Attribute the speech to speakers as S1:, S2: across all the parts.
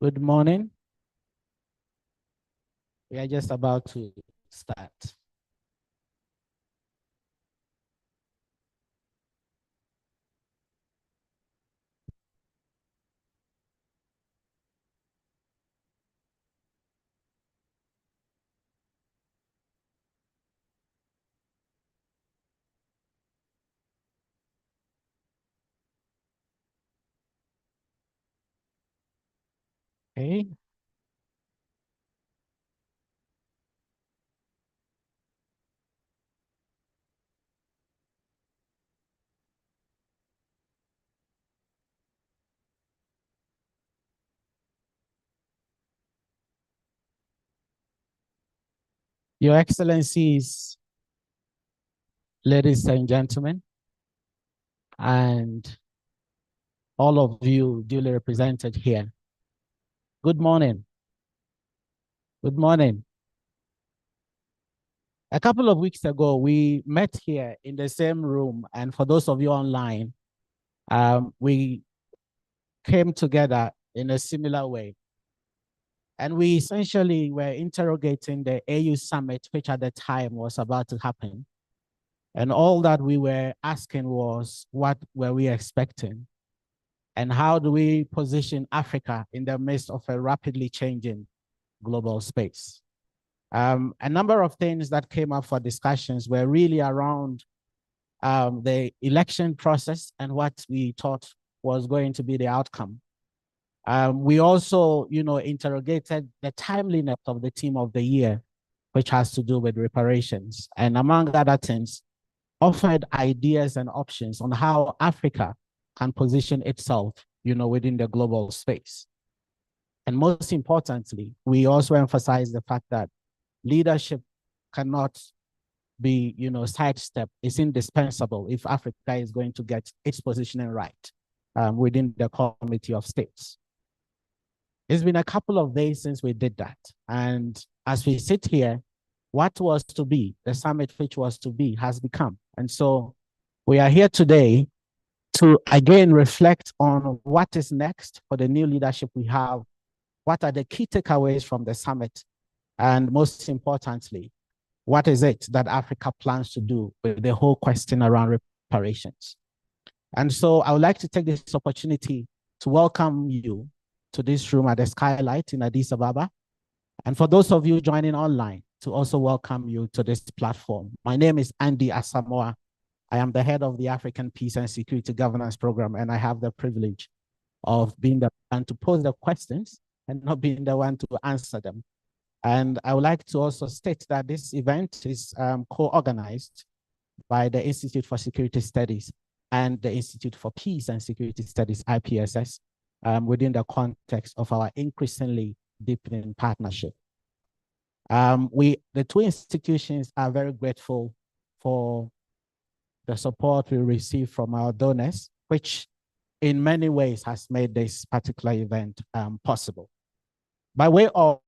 S1: Good morning. We are just about to start. Okay. Your Excellencies, ladies and gentlemen, and all of you duly represented here. Good morning. Good morning. A couple of weeks ago, we met here in the same room, and for those of you online, we came together in a similar way. And we essentially were interrogating the AU summit, which at the time was about to happen. And all that we were asking was, what were we expecting? And how do we position Africa in the midst of a rapidly changing global space? A number of things that came up for discussions were really around the election process and what we thought was going to be the outcome. We also, interrogated the timeliness of the theme of the year, which has to do with reparations. And among other things, offered ideas and options on how Africa can position itself, within the global space. And most importantly, we also emphasize the fact that leadership cannot be, sidestepped. It's indispensable if Africa is going to get its positioning right within the Committee of States. It's been a couple of days since we did that. And as we sit here, what was to be, the summit which was to be, has become. And so we are here today to again reflect on what is next for the new leadership we have, what are the key takeaways from the summit, and most importantly, what is it that Africa plans to do with the whole question around reparations. And so I would like to take this opportunity to welcome you to this room at the Skylight in Addis Ababa. And for those of you joining online, to also welcome you to this platform. My name is Andy Asamoah. I am the head of the African Peace and Security Governance Program, and I have the privilege of being the one to pose the questions and not being the one to answer them. And I would like to also state that this event is co-organized by the Institute for Security Studies and the Institute for Peace and Security Studies, IPSS, within the context of our increasingly deepening partnership. The two institutions are very grateful for the support we receive from our donors, which in many ways has made this particular event possible. By way of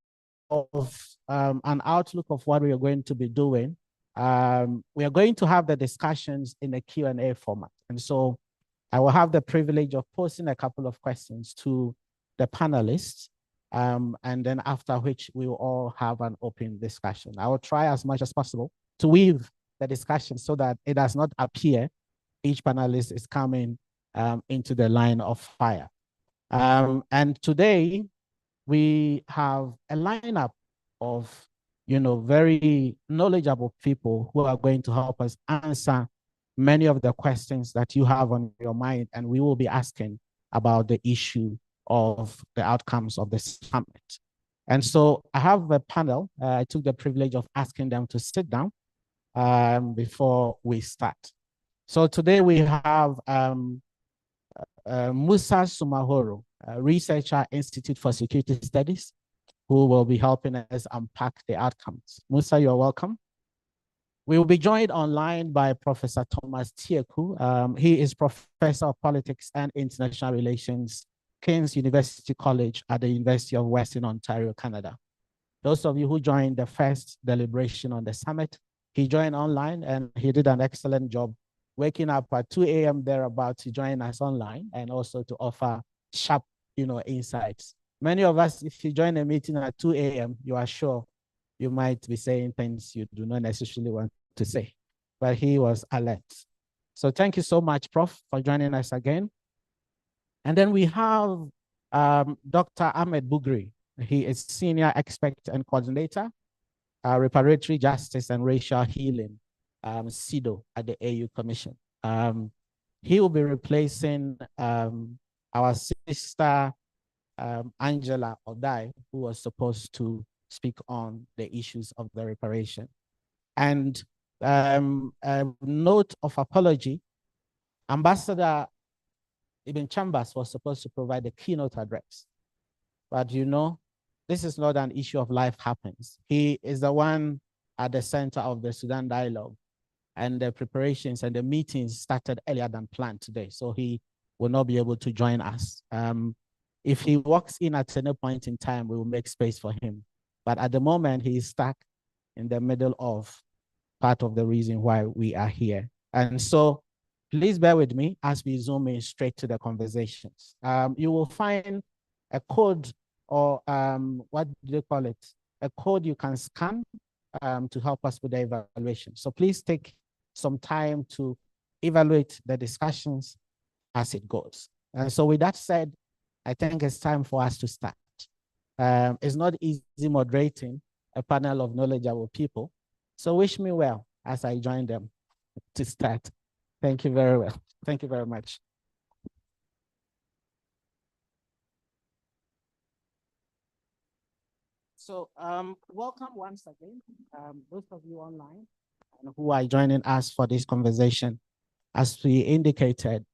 S1: an outlook of what we are going to be doing, we are going to have the discussions in a Q&A format. And so I will have the privilege of posing a couple of questions to the panelists, and then after which we will all have an open discussion. I will try as much as possible to weave the discussion so that it does not appear each panelist is coming into the line of fire. And today we have a lineup of, very knowledgeable people who are going to help us answer many of the questions that you have on your mind, and we will be asking about the issue of the outcomes of the summit. And so I have a panel. I took the privilege of asking them to sit down before we start. So today we have Musa Sumahoro, a researcher, Institute for Security Studies, who will be helping us unpack the outcomes. Musa, you're welcome. We will be joined online by Professor Thomas Tieku. He is Professor of Politics and International Relations, King's University College at the University of Western Ontario, Canada. Those of you who joined the first deliberation on the summit, he joined online and he did an excellent job waking up at 2 a.m. thereabout to join us online and also to offer sharp, insights Many of us, if you join a meeting at 2 a.m., you are sure you might be saying things you do not necessarily want to say. But he was alert. So thank you so much, Prof, for joining us again. And then we have Dr. Ahmed Bugri. He is Senior Expert and Coordinator, Reparatory Justice and Racial Healing, CEDO at the AU Commission. He will be replacing our sister, Angela Odai, who was supposed to speak on the issues of the reparation. And a note of apology, Ambassador Ibn Chambers was supposed to provide a keynote address. But you know, this is not an issue of life happens. He is the one at the center of the Sudan dialogue, and the preparations and the meetings started earlier than planned today. So he will not be able to join us. If he walks in at any point in time, we will make space for him. But at the moment, he is stuck in the middle of part of the reason why we are here. And so please bear with me as we zoom in straight to the conversations. You will find a code, or what do they call it? A code you can scan to help us with the evaluation. So please take some time to evaluate the discussions as it goes. And so with that said, I think it's time for us to start. It's not easy moderating a panel of knowledgeable people. So wish me well as I join them to start. Thank you very well. Thank you very much. So welcome once again, those of you online and who are joining us for this conversation. As we indicated,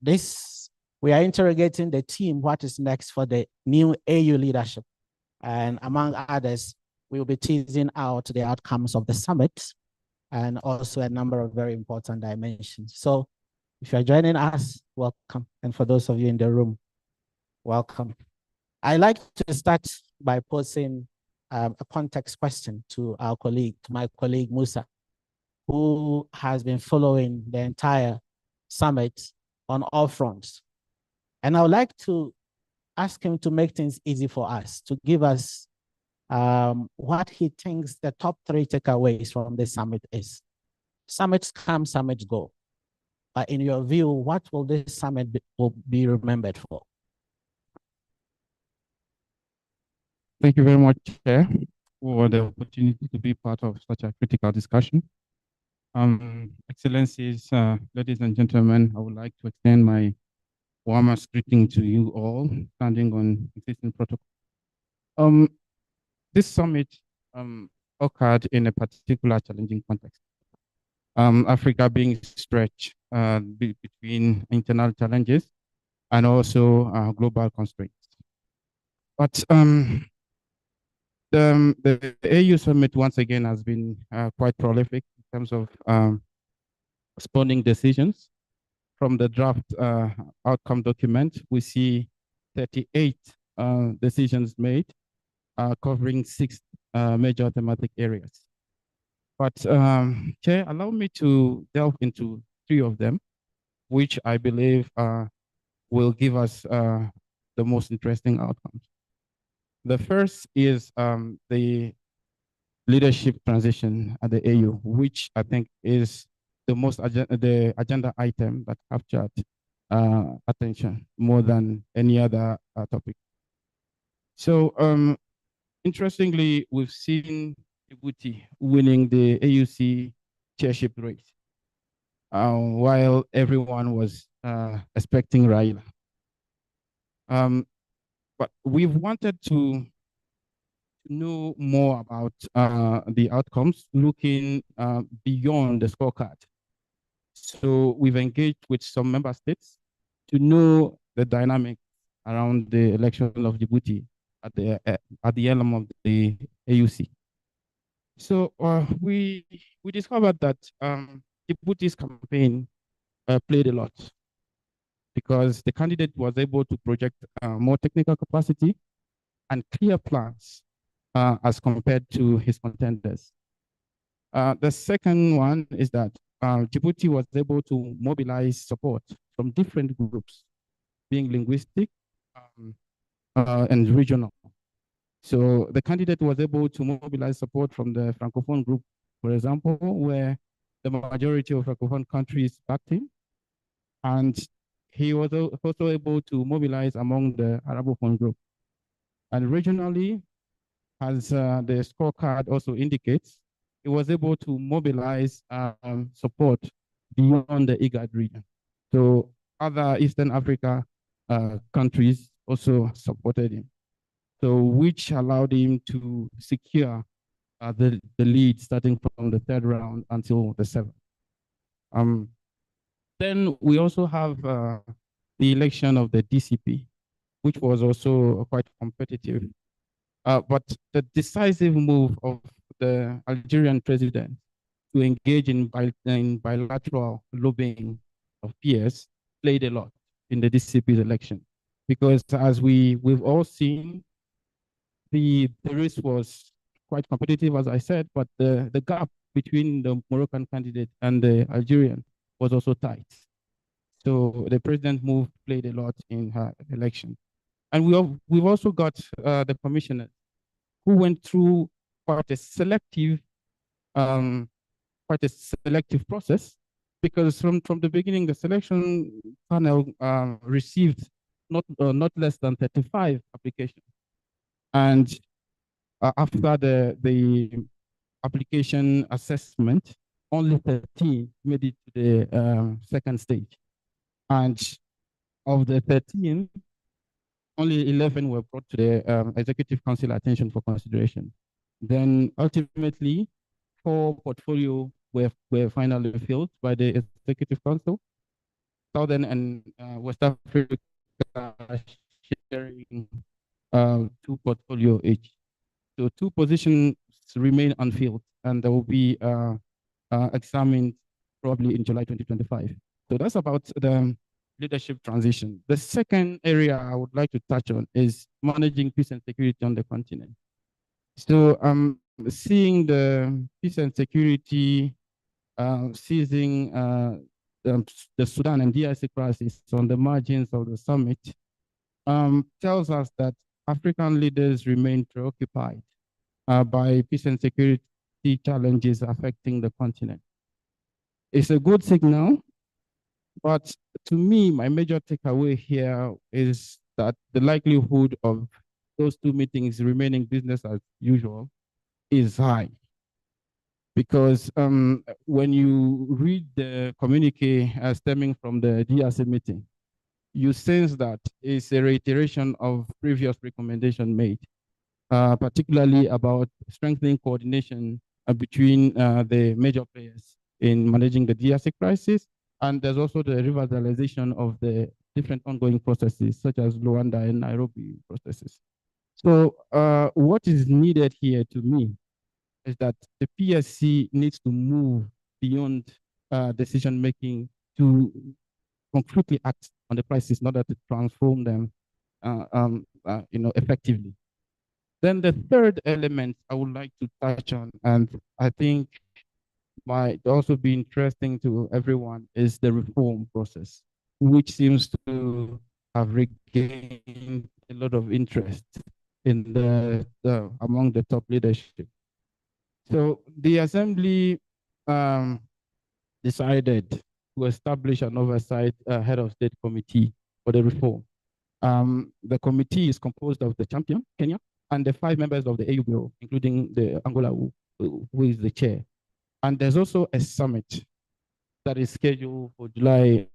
S1: we are interrogating the team, what is next for the new AU leadership. And among others, we will be teasing out the outcomes of the summit and also a number of very important dimensions. So if you're joining us, welcome. And for those of you in the room, welcome. I like to start by posing a context question to my colleague Musa, who has been following the entire summit on all fronts. And I would like to ask him to make things easy for us, to give us what he thinks the top 3 takeaways from this summit is. Summits come, summits go. But in your view, what will this summit be remembered for?
S2: Thank you very much, Chair, for the opportunity to be part of such a critical discussion. Excellencies, ladies and gentlemen, I would like to extend my warmest greeting to you all, standing on existing protocol. This summit occurred in a particular challenging context. Africa being stretched between internal challenges and also global constraints. But the AU summit once again has been quite prolific in terms of responding decisions. From the draft outcome document, we see 38 decisions made, covering 6 major thematic areas. But Chair, allow me to delve into 3 of them, which I believe will give us the most interesting outcomes. The first is the leadership transition at the AU, which I think is the agenda item that captured attention more than any other topic. So interestingly, we've seen Djibouti winning the AUC chairship race, while everyone was expecting Raila. But we've wanted to know more about the outcomes, looking beyond the scorecard. So we've engaged with some member states to know the dynamic around the election of Djibouti at the elm of the AUC. So we discovered that Djibouti's campaign played a lot, because the candidate was able to project more technical capacity and clear plans as compared to his contenders. The second one is that Djibouti was able to mobilize support from different groups, being linguistic and regional. So the candidate was able to mobilize support from the Francophone group, for example, where the majority of Francophone countries backed him. And he was also able to mobilize among the Arabophone group. And regionally, as the scorecard also indicates, he was able to mobilize support beyond the IGAD region. So other Eastern Africa countries also supported him. So which allowed him to secure the lead starting from the third round until the seventh. Then we also have the election of the DCP, which was also quite competitive. But the decisive move of the Algerian president to engage in bilateral lobbying of peers played a lot in the DCP's election. Because as we've all seen, the race was quite competitive, as I said, but the gap between the Moroccan candidate and the Algerian was also tight. So the president move played a lot in her election. And we've also got the commissioners who went through quite a selective um, process, because from the beginning, the selection panel received not less than 35 applications. And after the application assessment, only 13 made it to the second stage. And of the 13, only 11 were brought to the Executive Council attention for consideration. Then ultimately, 4 portfolios were finally filled by the Executive Council. Southern and West Africa sharing 2 portfolio each. So 2 positions remain unfilled, and they will be examined probably in July 2025. So that's about the leadership transition. The second area I would like to touch on is managing peace and security on the continent. So seeing the peace and security seizing the Sudan and DRC crisis on the margins of the summit tells us that African leaders remain preoccupied by peace and security challenges affecting the continent. It's a good signal, but to me, my major takeaway here is that the likelihood of those 2 meetings remaining business as usual is high. Because when you read the communique stemming from the DRC meeting, you sense that it's a reiteration of previous recommendation made, particularly about strengthening coordination between the major players in managing the DRC crisis. And there's also the revitalization of the different ongoing processes, such as Luanda and Nairobi processes. So what is needed here to me is that the PSC needs to move beyond decision-making to concretely act on the crisis in order to transform them effectively. Then the third element I would like to touch on, and I think might also be interesting to everyone, is the reform process, which seems to have regained a lot of interest in among the top leadership. So the assembly decided to establish an oversight head of state committee for the reform. The committee is composed of the champion, Kenya, and the 5 members of the AU Bureau, including the Angola, who is the chair. And there's also a summit that is scheduled for July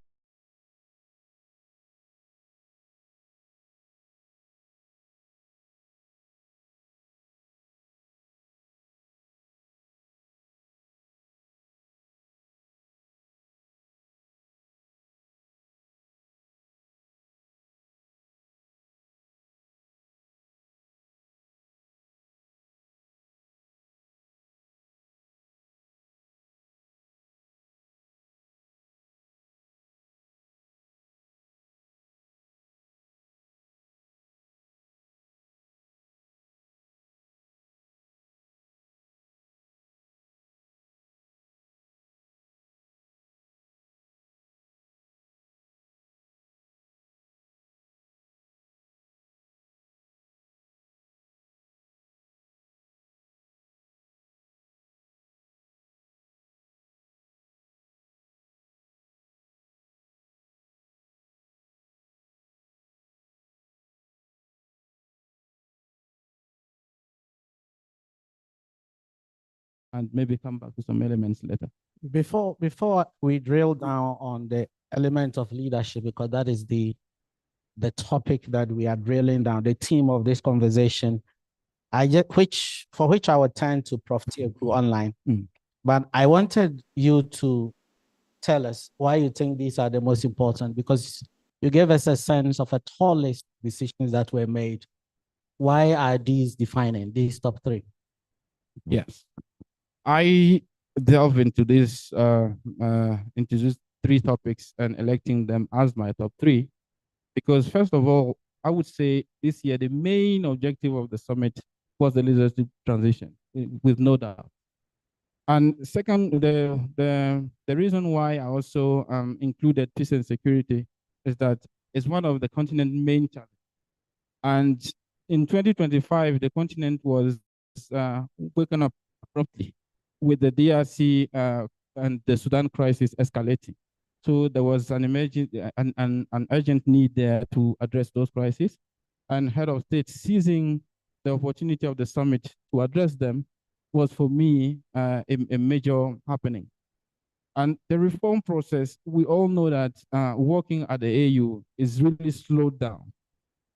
S2: and maybe come back to some elements later.
S1: Before we drill down on the element of leadership, because that is the topic that we are drilling down, the theme of this conversation, for which I would turn to Prof. Tieku online. But I wanted you to tell us why you think these are the most important, because you gave us a sense of a tall list of decisions that were made. Why are these defining these top three?
S2: Yes, I delve into these three topics and electing them as my top three, because first of all, I would say this year the main objective of the summit was the leadership transition, with no doubt. And second, the reason why I also included peace and security is that it's one of the continent's main challenges. And in 2025, the continent was woken up abruptly with the DRC and the Sudan crisis escalating. So there was an urgent need there to address those crises. And head of state seizing the opportunity of the summit to address them was, for me, a major happening. And the reform process, we all know that working at the AU is really slowed down.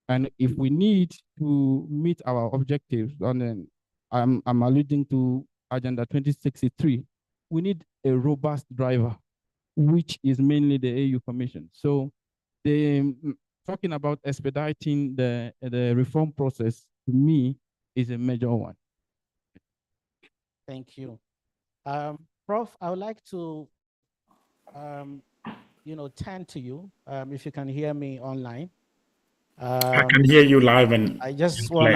S2: And if we need to meet our objectives, and then I'm alluding to Agenda 2063, we need a robust driver, which is mainly the AU Commission. So talking about expediting the reform process, to me, is a major one.
S1: Thank you. Prof, I would like to, turn to you, if you can hear me online.
S3: I can hear you live and
S1: I just want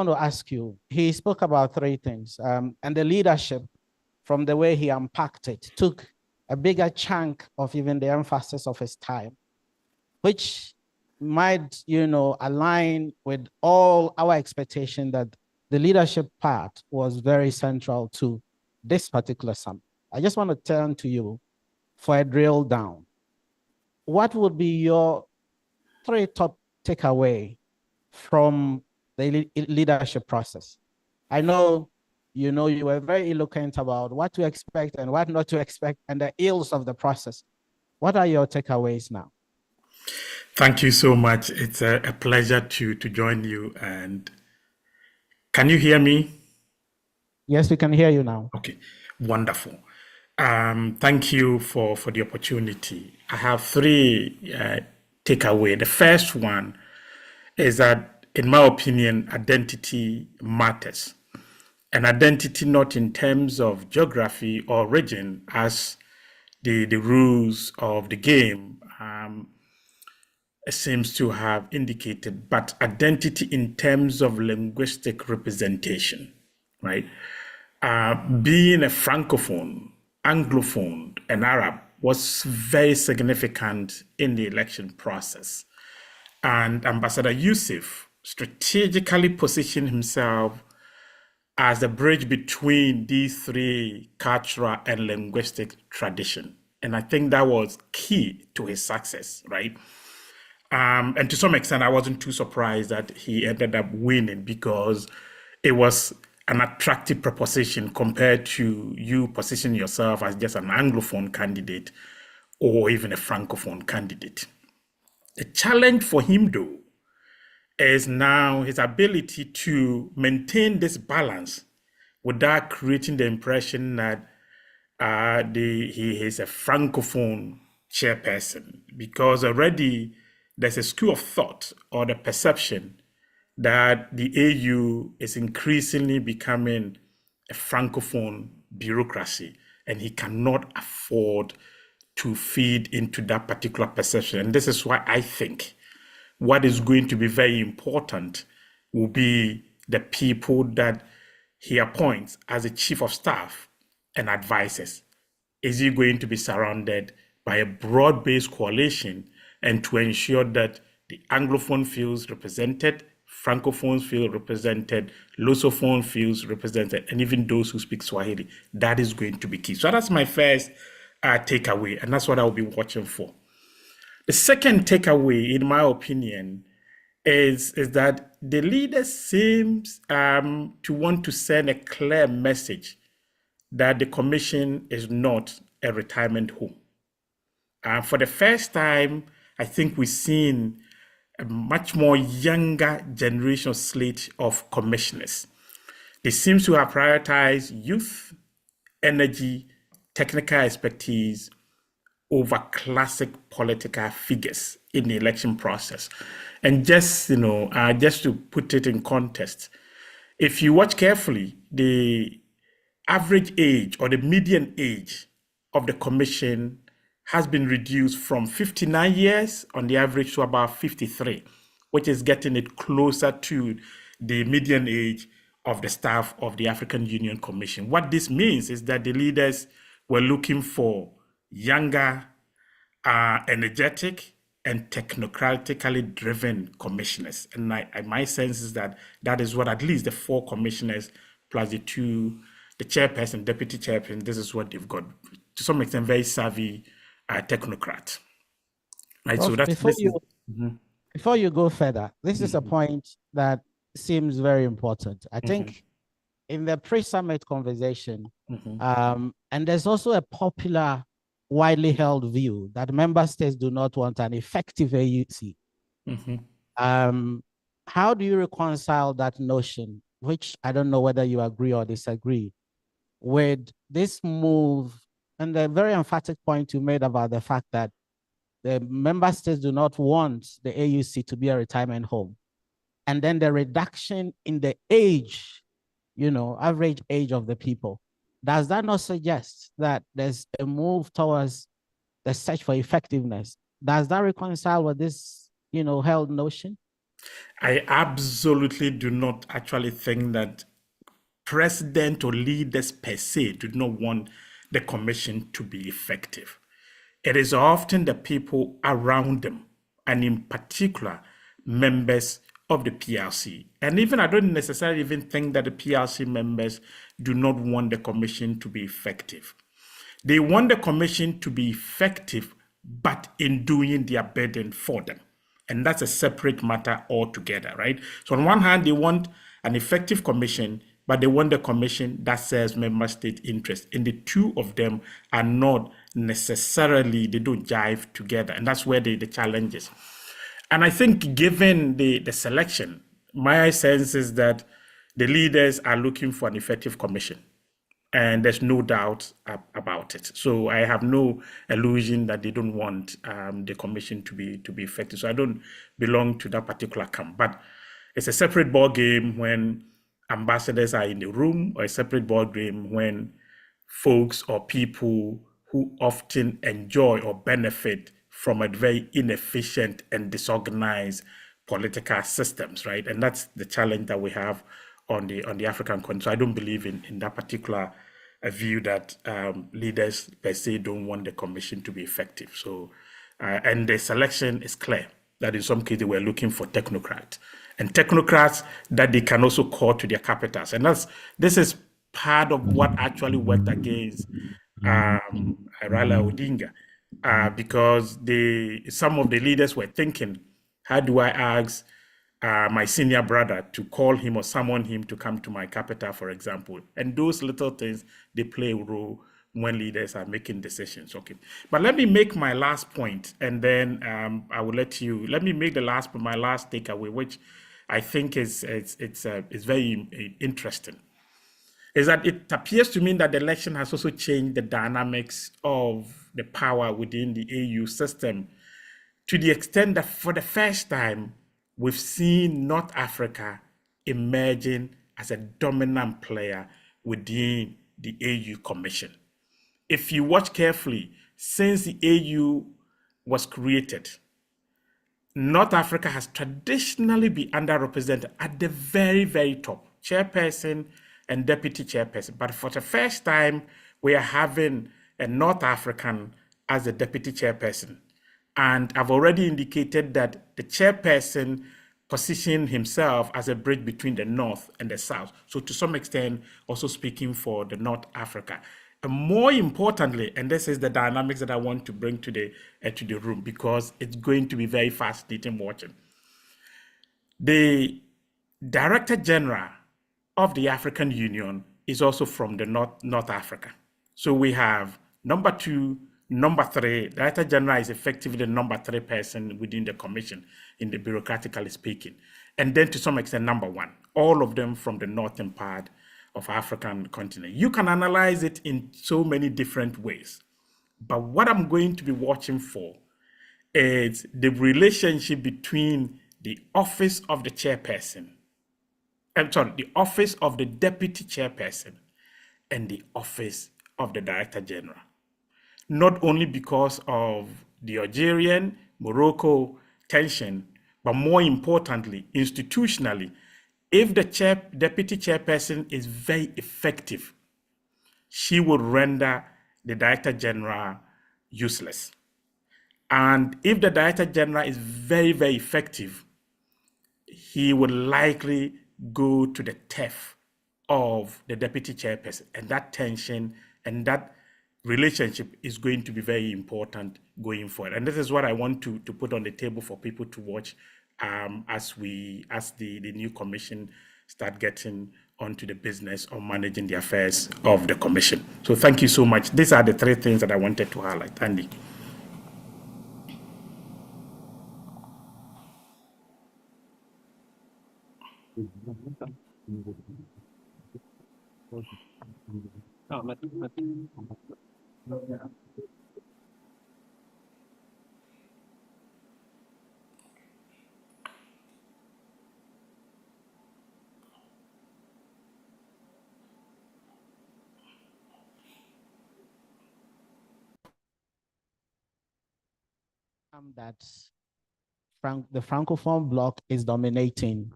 S1: to ask you, he spoke about three things, and the leadership, from the way he unpacked it, took a bigger chunk of even the emphasis of his time, which might, align with all our expectation that the leadership part was very central to this particular summit. I just want to turn to you for a drill down. What would be your three top takeaway from the leadership process? I know, you were very eloquent about what to expect and what not to expect and the ills of the process. What are your takeaways now?
S3: Thank you so much. It's a pleasure to join you. And can you hear me?
S1: Yes, we can hear you now.
S3: Okay, wonderful. Thank you for the opportunity. I have three takeaways. The first one is that, in my opinion, identity matters. And identity not in terms of geography or region, as the rules of the game seems to have indicated, but identity in terms of linguistic representation, right? Being a Francophone, Anglophone, and Arab was very significant in the election process. And Ambassador Yusuf strategically positioned himself as a bridge between these three cultural and linguistic traditions. And I think that was key to his success, right? And to some extent, I wasn't too surprised that he ended up winning, because it was an attractive proposition compared to you positioning yourself as just an Anglophone candidate or even a Francophone candidate. The challenge for him, though, is now his ability to maintain this balance without creating the impression that he is a Francophone chairperson, because already there's a school of thought or the perception that the AU is increasingly becoming a Francophone bureaucracy, and he cannot afford to feed into that particular perception. And this is why I think what is going to be very important will be the people that he appoints as a chief of staff and advisors. Is he going to be surrounded by a broad-based coalition, and to ensure that the Anglophone feels represented, Francophones feel represented, Lusophone feels represented, and even those who speak Swahili? That is going to be key. So that's my first takeaway, and that's what I'll be watching for. The second takeaway, in my opinion, is that the leader seems to want to send a clear message that the commission is not a retirement home. For the first time, I think we've seen a much more younger generation slate of commissioners. They seem to have prioritized youth, energy, technical expertise over classic political figures in the election process. And just, just to put it in context, if you watch carefully, the average age or the median age of the commission has been reduced from 59 years on the average to about 53, which is getting it closer to the median age of the staff of the African Union Commission. What this means is that the leaders were looking for younger, energetic, and technocratically driven commissioners. And my sense is that that is what at least the 4 commissioners plus the chairperson, deputy chairperson, this is what they've got. To some extent, very savvy technocrat. Right.
S1: Well,
S3: so that's
S1: before you go further, this is a point that seems very important. I think in the pre-summit conversation, and there's also a popular, widely held view that member states do not want an effective AUC. How do you reconcile that notion, which I don't know whether you agree or disagree, with this move and the very emphatic point you made about the fact that the member states do not want the AUC to be a retirement home, and then the reduction in the age, average age of the people? Does that not suggest that there's a move towards the search for effectiveness? Does that reconcile with this, held notion?
S3: I absolutely do not actually think that president or leaders per se do not want the commission to be effective. It is often the people around them, and in particular, members of the PLC. And even I don't necessarily even think that the PLC members do not want the commission to be effective. They want the commission to be effective, but in doing their bidding for them. And that's a separate matter altogether, right? So on one hand, they want an effective commission, but they want the commission that serves member state interests. And the two of them are not necessarily, they don't jive together. And that's where the challenge is. And I think given the selection, my sense is that the leaders are looking for an effective commission. And there's no doubt about it. So I have no illusion that they don't want the commission to be effective. So I don't belong to that particular camp. But it's a separate ball game when ambassadors are in the room, or a separate ball game when folks or people who often enjoy or benefit from a very inefficient and disorganized political systems, right? And that's the challenge that we have on the African continent. So I don't believe in that particular view that leaders per se don't want the commission to be effective. So, and the selection is clear that in some cases we're looking for technocrats, and technocrats that they can also call to their capitals. And this is part of what actually worked against Raila Odinga, because some of the leaders were thinking, how do I ask my senior brother to call him or summon him to come to my capital, for example? And those little things, they play a role when leaders are making decisions. Okay, but let me make my last point, and then I will let me make my last takeaway, which I think is very interesting, is that it appears to me that the election has also changed the dynamics of the power within the AU system, to the extent that for the first time, we've seen North Africa emerging as a dominant player within the AU Commission. If you watch carefully, since the AU was created, North Africa has traditionally been underrepresented at the very, very top, chairperson and deputy chairperson. But for the first time, we are having a North African as the deputy chairperson. And I've already indicated that the chairperson positioned himself as a bridge between the North and the South. So to some extent, also speaking for the North Africa. And more importantly, and this is the dynamics that I want to bring to the room, because it's going to be very fascinating watching. The Director General of the African Union is also from the North Africa. So we have number 2, number 3. Director General is effectively the number 3 person within the commission, in the bureaucratically speaking. And then to some extent, number 1. All of them from the northern part of African continent. You can analyze it in so many different ways. But what I'm going to be watching for is the relationship between the office of the chairperson, the office of the deputy chairperson, and the office of the director general. Not only because of the Algerian, Morocco tension, but more importantly, institutionally, if the deputy chairperson is very effective, she will render the director general useless. And if the director general is very, very effective, he would likely go to the turf of the deputy chairperson. And that tension and that relationship is going to be very important going forward. And this is what I want to put on the table for people to watch as the new commission start getting onto the business of managing the affairs of the commission. So thank you so much. These are the 3 things that I wanted to highlight. Andy.
S1: That the Francophone bloc is dominating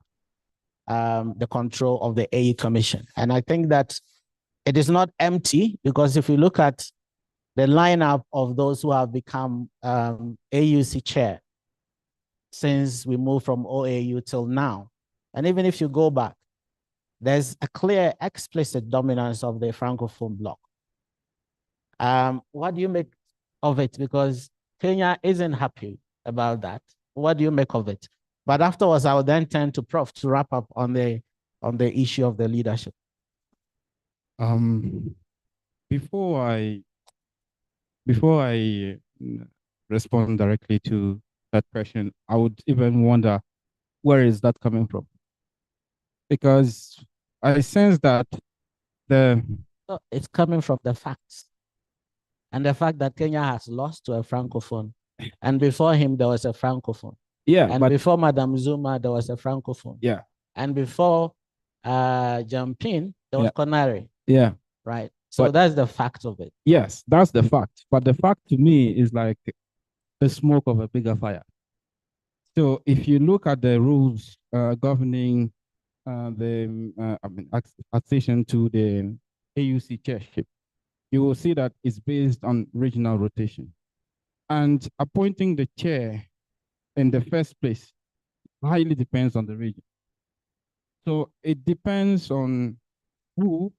S1: the control of the AU Commission. And I think that it is not empty, because if you look at the lineup of those who have become AUC chair since we moved from OAU till now, and even if you go back, there's a clear, explicit dominance of the Francophone bloc. What do you make of it? Because Kenya isn't happy about that. What do you make of it? But afterwards, I will then turn to Prof to wrap up on the issue of the leadership.
S2: Before I respond directly to that question, I would even wonder, where is that coming from? Because I sense that
S1: it's coming from the facts. And the fact that Kenya has lost to a Francophone. And before him, there was a Francophone.
S2: Yeah.
S1: And before Madame Zuma, there was a Francophone.
S2: Yeah.
S1: And before Jampin, there was Conare.
S2: Yeah.
S1: Right. So that's the fact of it.
S2: Yes, that's the fact. But the fact to me is like the smoke of a bigger fire. So if you look at the rules governing accession to the AUC chairship, you will see that it's based on regional rotation. And appointing the chair in the first place highly depends on the region. So it depends on who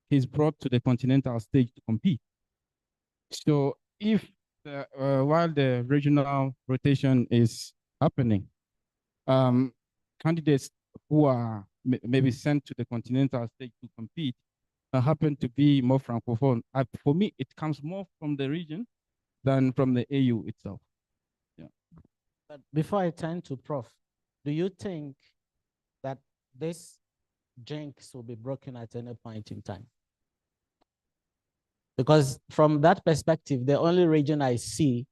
S2: is brought to the continental stage to compete. So if while the regional rotation is happening, candidates who are maybe sent to the continental stage to compete happen to be more Francophone. For me, it comes more from the region than from the AU itself. Yeah.
S1: But before I turn to Prof, do you think that this jinx will be broken at any point in time? Because from that perspective, the only region I see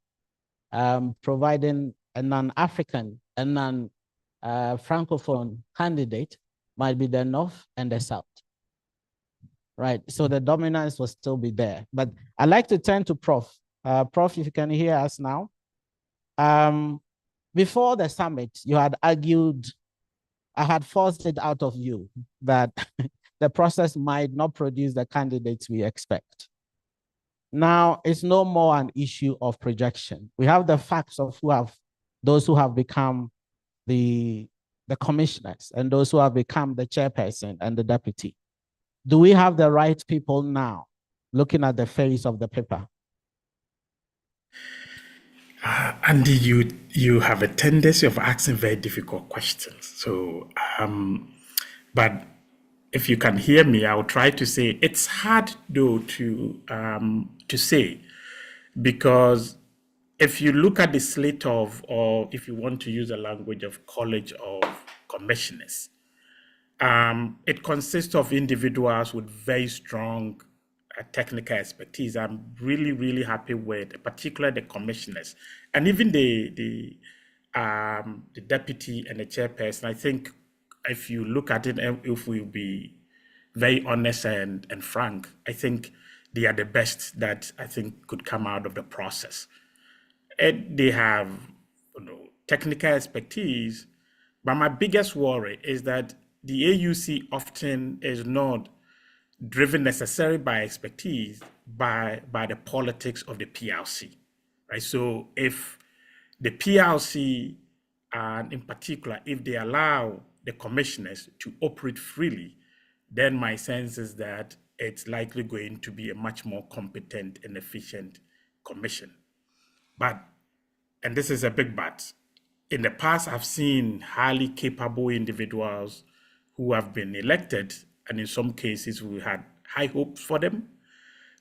S1: providing a non-African, a non-Francophone candidate might be the North and the South. Right, so the dominance will still be there. But I'd like to turn to Prof. Prof, if you can hear us now. Before the summit, you had argued, I had forced it out of you, that the process might not produce the candidates we expect. Now, it's no more an issue of projection. We have the facts of those who have become the commissioners and those who have become the chairperson and the deputy. Do we have the right people now, looking at the face of the paper?
S3: Andy, you have a tendency of asking very difficult questions. So, but if you can hear me, I'll try to say it's hard though to say, because if you look at the slate of, or if you want to use the language of College of Commissioners, it consists of individuals with very strong technical expertise. I'm really, really happy with, particularly the commissioners, and even the deputy and the chairperson. I think if you look at it, if we be very honest and frank, I think they are the best that I think could come out of the process. And they have, technical expertise, but my biggest worry is that the AUC often is not driven necessarily by expertise, by the politics of the PLC, right? So if the PLC, and in particular, if they allow the commissioners to operate freely, then my sense is that it's likely going to be a much more competent and efficient commission. But, and this is a big but, in the past, I've seen highly capable individuals who have been elected, and in some cases, we had high hopes for them,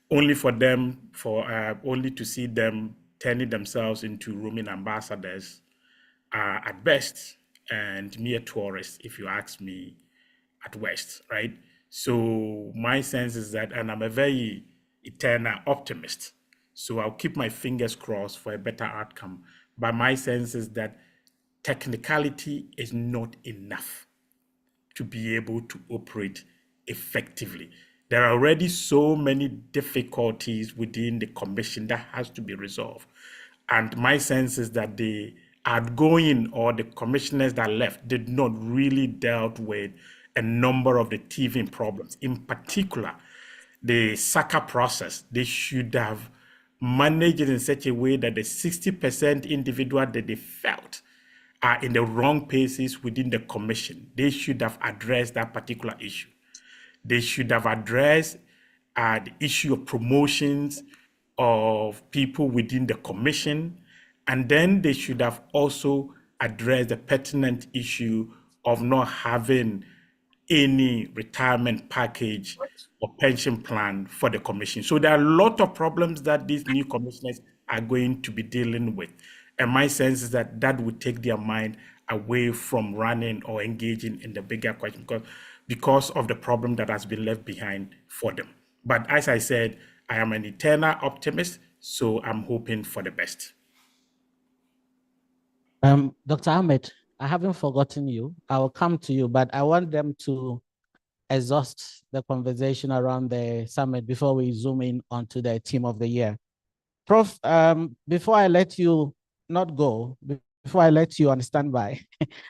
S3: only to see them turning themselves into roaming ambassadors at best, and mere tourists, if you ask me, at worst, right? So my sense is that, and I'm a very eternal optimist, so I'll keep my fingers crossed for a better outcome. But my sense is that technicality is not enough to be able to operate effectively. There are already so many difficulties within the commission that has to be resolved. And my sense is that the outgoing, or the commissioners that left, did not really dealt with a number of the teething problems. In particular, the SACA process. They should have managed it in such a way that the 60% individual that they felt are in the wrong places within the commission, they should have addressed that particular issue. They should have addressed the issue of promotions of people within the commission, and then they should have also addressed the pertinent issue of not having any retirement package or pension plan for the commission. So there are a lot of problems that these new commissioners are going to be dealing with. And my sense is that that would take their mind away from running or engaging in the bigger question, because of the problem that has been left behind for them. But as I said, I am an eternal optimist, so I'm hoping for the best.
S1: Dr. Ahmed, I haven't forgotten you. I will come to you, but I want them to exhaust the conversation around the summit before we zoom in onto the team of the year. Prof, before I let you not go, before I let you on standby,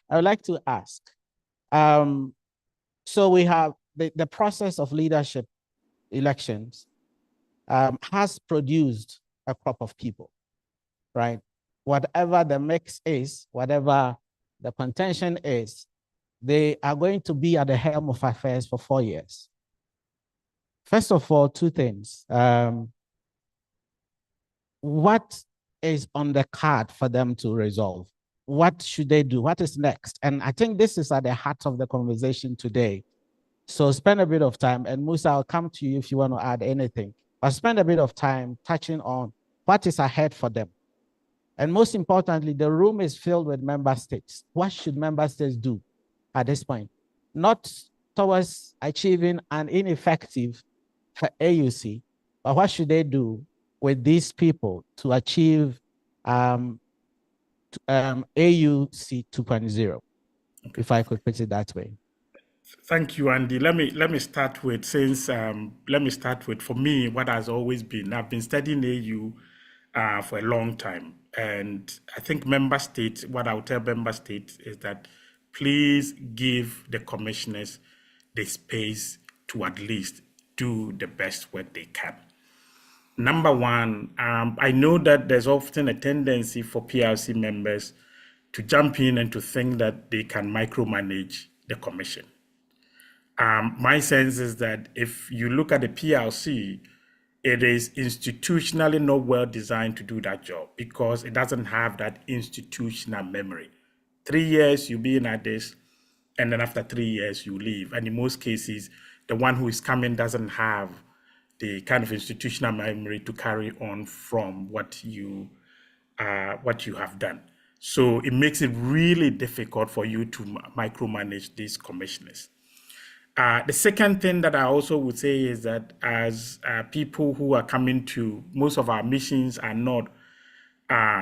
S1: I would like to ask, so we have the process of leadership elections has produced a crop of people, right? Whatever the mix is, whatever the contention is, they are going to be at the helm of affairs for 4 years. First of all, two things. What is on the card for them to resolve? What should they do? What is next? And I think this is at the heart of the conversation today. So spend a bit of time, and Musa, I'll come to you if you want to add anything, but spend a bit of time touching on what is ahead for them. And most importantly, the room is filled with member states. What should member states do at this point? Not towards achieving an ineffective AUC, but what should they do with these people to achieve AUC 2.0, if I could put it that way?
S3: Thank you, Andy. Let me start with, for me, what has always been, I've been studying AU for a long time. And I think member states, what I'll tell member states is that please give the commissioners the space to at least do the best work they can. Number one, I know that there's often a tendency for PLC members to jump in and to think that they can micromanage the commission. My sense is that if you look at the PLC, it is institutionally not well designed to do that job because it doesn't have that institutional memory. 3 years you be in at this, and then after 3 years you leave. And in most cases, the one who is coming doesn't have the kind of institutional memory to carry on from what you have done. So it makes it really difficult for you to micromanage these commissioners. The second thing that I also would say is that as people who are coming to, most of our missions are not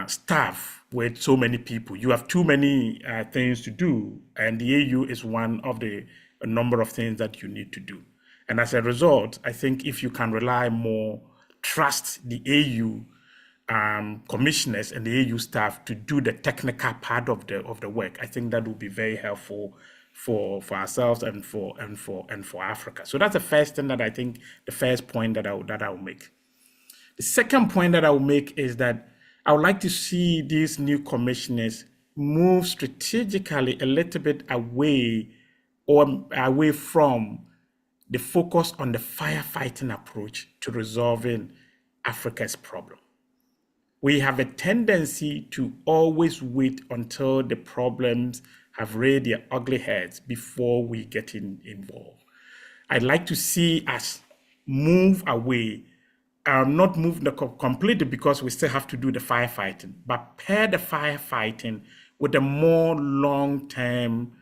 S3: staff with so many people. You have too many things to do, and the AU is one of a number of things that you need to do. And as a result, I think if you can rely more, trust the AU commissioners and the AU staff to do the technical part of the work, I think that will be very helpful for ourselves and for Africa. So that's the first thing that I think, the first point that I will make. The second point that I will make is that I would like to see these new commissioners move strategically a little bit away from the focus on the firefighting approach to resolving Africa's problem. We have a tendency to always wait until the problems have reared their ugly heads before we get involved. I'd like to see us move away, not move completely because we still have to do the firefighting, but pair the firefighting with a more long-term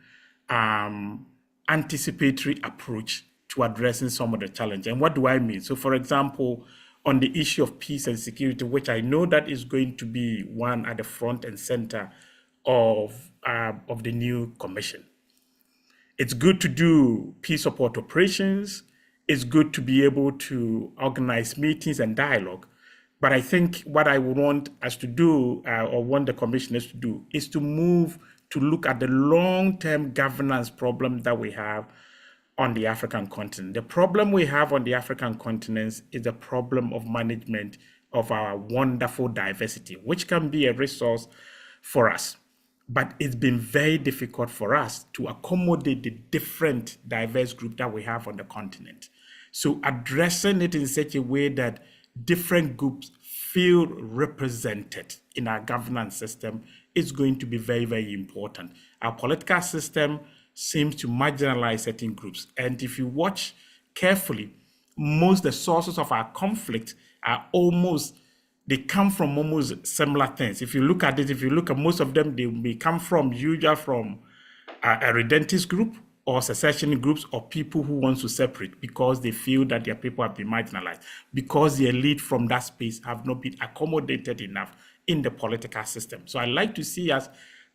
S3: anticipatory approach to addressing some of the challenges. And what do I mean? So for example, on the issue of peace and security, which I know that is going to be one at the front and center of the new commission. It's good to do peace support operations. It's good to be able to organize meetings and dialogue. But I think what I would want us to do, or want the commissioners to do, is to move to look at the long-term governance problem that we have on the African continent. The problem we have on the African continent is the problem of management of our wonderful diversity, which can be a resource for us. But it's been very difficult for us to accommodate the different diverse group that we have on the continent. So addressing it in such a way that different groups feel represented in our governance system is going to be very, very important. Our political system seems to marginalize certain groups. And if you watch carefully, most the sources of our conflict are they come from almost similar things. If you look at it, if you look at most of them, they may come from usually from a redentist group or secession groups or people who want to separate because they feel that their people have been marginalized, because the elite from that space have not been accommodated enough in the political system. So I like to see us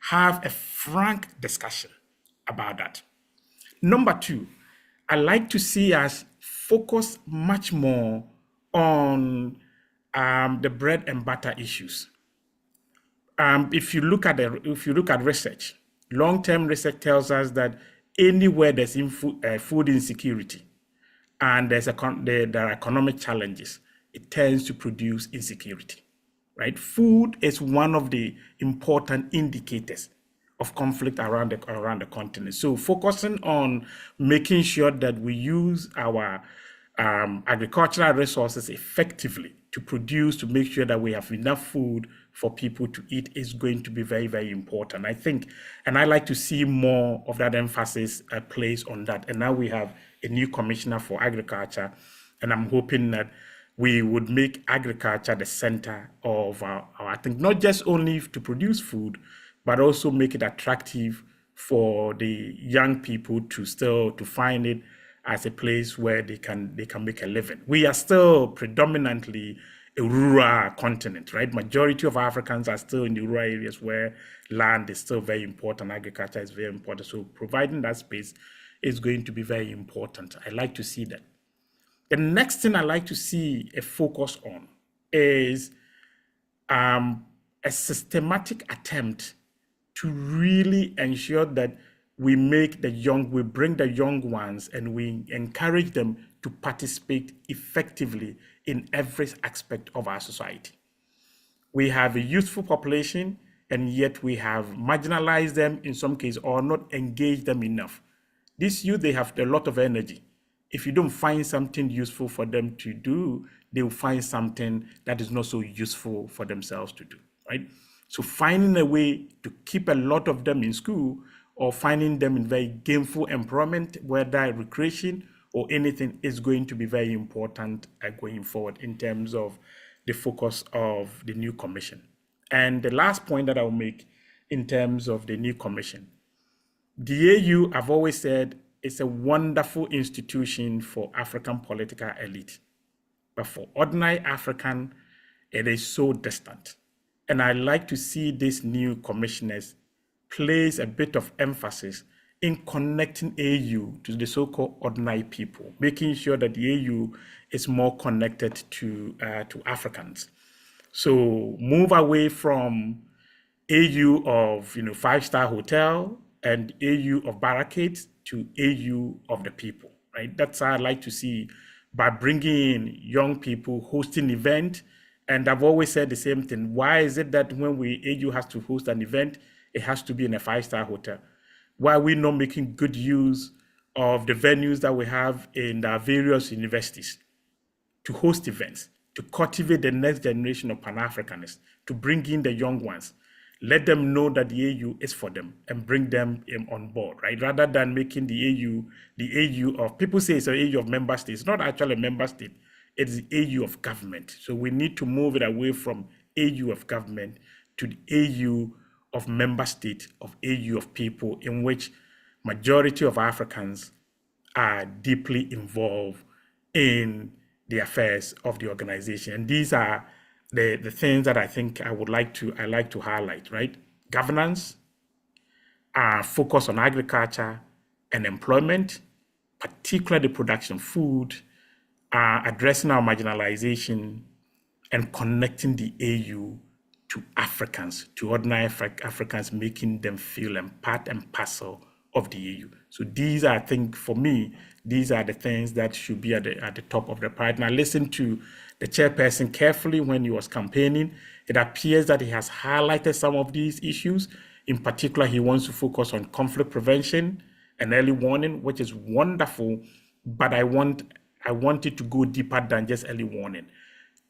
S3: have a frank discussion about that. Number two, I like to see us focus much more on the bread and butter issues. If you look at research, long-term research tells us that anywhere there's food insecurity and there are economic challenges, it tends to produce insecurity, right? Food is one of the important indicators of conflict around the continent. So focusing on making sure that we use our agricultural resources effectively to make sure that we have enough food for people to eat is going to be very, very important, I think. And I like to see more of that emphasis placed on that. And now we have a new commissioner for agriculture, and I'm hoping that we would make agriculture the center of our I think, not just only to produce food, but also make it attractive for the young people to find it as a place where they can make a living. We are still predominantly a rural continent, right? Majority of Africans are still in the rural areas where land is still very important, agriculture is very important. So providing that space is going to be very important. I like to see that. The next thing I like to see a focus on is a systematic attempt to really ensure that we bring the young ones and we encourage them to participate effectively in every aspect of our society. We have a youthful population, and yet we have marginalized them in some cases or not engaged them enough. These youth, they have a lot of energy. If you don't find something useful for them to do, they will find something that is not so useful for themselves to do, right? So finding a way to keep a lot of them in school or finding them in very gainful employment, whether recreation or anything, is going to be very important going forward in terms of the focus of the new commission. And the last point that I'll make in terms of the new commission, the AU, I've always said, is a wonderful institution for African political elite. But for ordinary African, it is so distant. And I like to see these new commissioners place a bit of emphasis in connecting AU to the so-called ordinary people, making sure that the AU is more connected to Africans. So move away from AU of five-star hotel and AU of barricades to AU of the people, right? That's how I like to see, by bringing in young people, hosting event. And I've always said the same thing. Why is it that when AU has to host an event, it has to be in a five-star hotel? Why are we not making good use of the venues that we have in our various universities to host events, to cultivate the next generation of Pan-Africanists, to bring in the young ones, let them know that the AU is for them and bring them on board, right? Rather than making the AU of, people say it's an AU of member states. It's not actually a member state. It's the AU of government. So we need to move it away from AU of government to the AU of member state, of AU of people, in which majority of Africans are deeply involved in the affairs of the organization. And these are the things that I think I like to highlight, right? Governance, focus on agriculture and employment, particularly the production of food, addressing our marginalization, and connecting the AU to Africans, to ordinary Africans, making them feel part and parcel of the AU. So these are, I think, for me, these are the things that should be at the top of the priority. And I listened to the chairperson carefully when he was campaigning. It appears that he has highlighted some of these issues. In particular, he wants to focus on conflict prevention and early warning, which is wonderful, but I want it to go deeper than just early warning,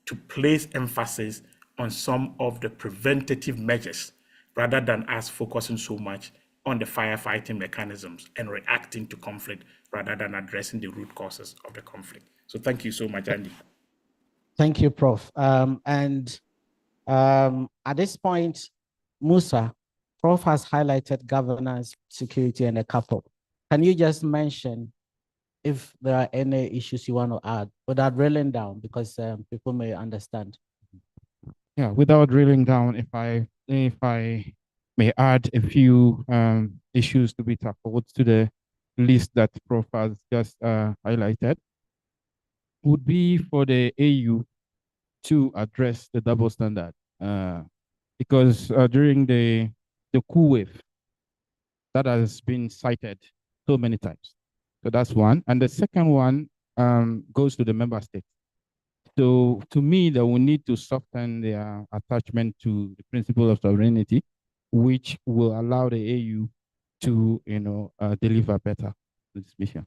S3: to place emphasis on some of the preventative measures rather than us focusing so much on the firefighting mechanisms and reacting to conflict rather than addressing the root causes of the conflict. So thank you so much, Andy.
S1: Thank you, Prof. At this point, Musa, Prof has highlighted governance, security, and a couple. Can you just mention if there are any issues you want to add without drilling down, because people may understand?
S2: Yeah, without drilling down, if I may add a few issues to be tackled to the list that Prof has just highlighted, would be for the AU to address the double standard, because during the coup wave, that has been cited so many times. So that's one. And the second one goes to the member states. So to me, that we need to soften their attachment to the principle of sovereignty, which will allow the AU to, deliver better this mission.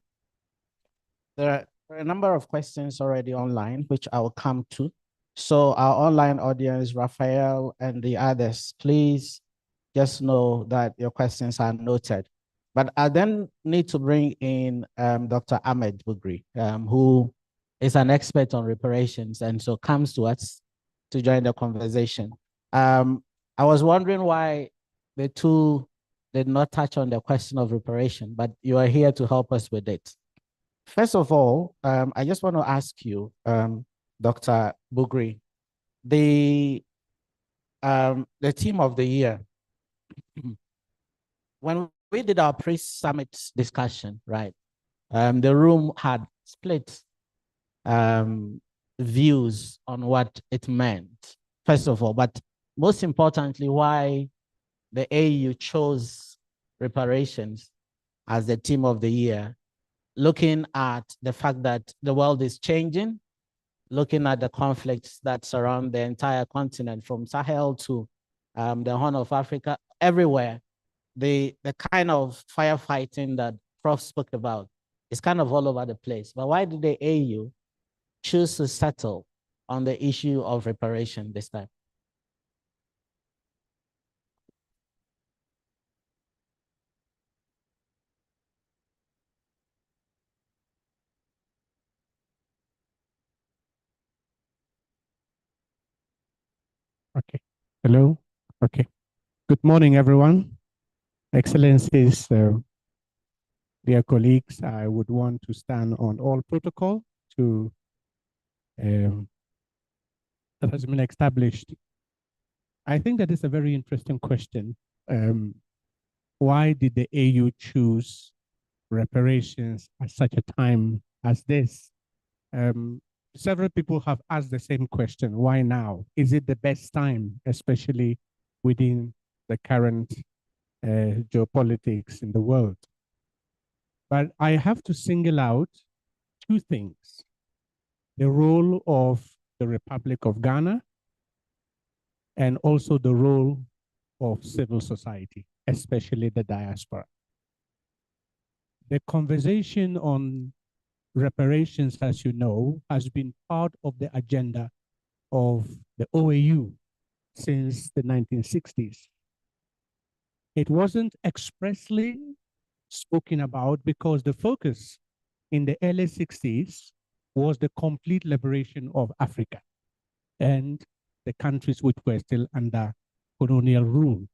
S1: There are a number of questions already online, which I will come to. So our online audience, Raphael and the others, please just know that your questions are noted. But I then need to bring in Dr. Ahmed Bugri, who is an expert on reparations and so comes to us to join the conversation. I was wondering why the two did not touch on the question of reparation, but you are here to help us with it. First of all, I just want to ask you, Dr. Bugri, the theme of the year, when we did our pre-summit discussion, right, the room had split views on what it meant, first of all, but most importantly, why the AU chose reparations as the theme of the year, looking at the fact that the world is changing, looking at the conflicts that surround the entire continent, from Sahel to the Horn of Africa, everywhere. The kind of firefighting that Prof spoke about is kind of all over the place. But why did the AU choose to settle on the issue of reparation this time.
S4: Okay. Hello. Okay. Good morning, everyone. Excellencies, dear colleagues, I would want to stand on all protocol to that has been established. I think that is a very interesting question. Why did the AU choose reparations at such a time as this? Several people have asked the same question. Why now? Is it the best time, especially within the current geopolitics in the world? But I have to single out two things: the role of the Republic of Ghana and also the role of civil society, especially the diaspora. The conversation on reparations, as you know, has been part of the agenda of the OAU since the 1960s. It wasn't expressly spoken about because the focus in the early 60s was the complete liberation of Africa and the countries which were still under colonial rule,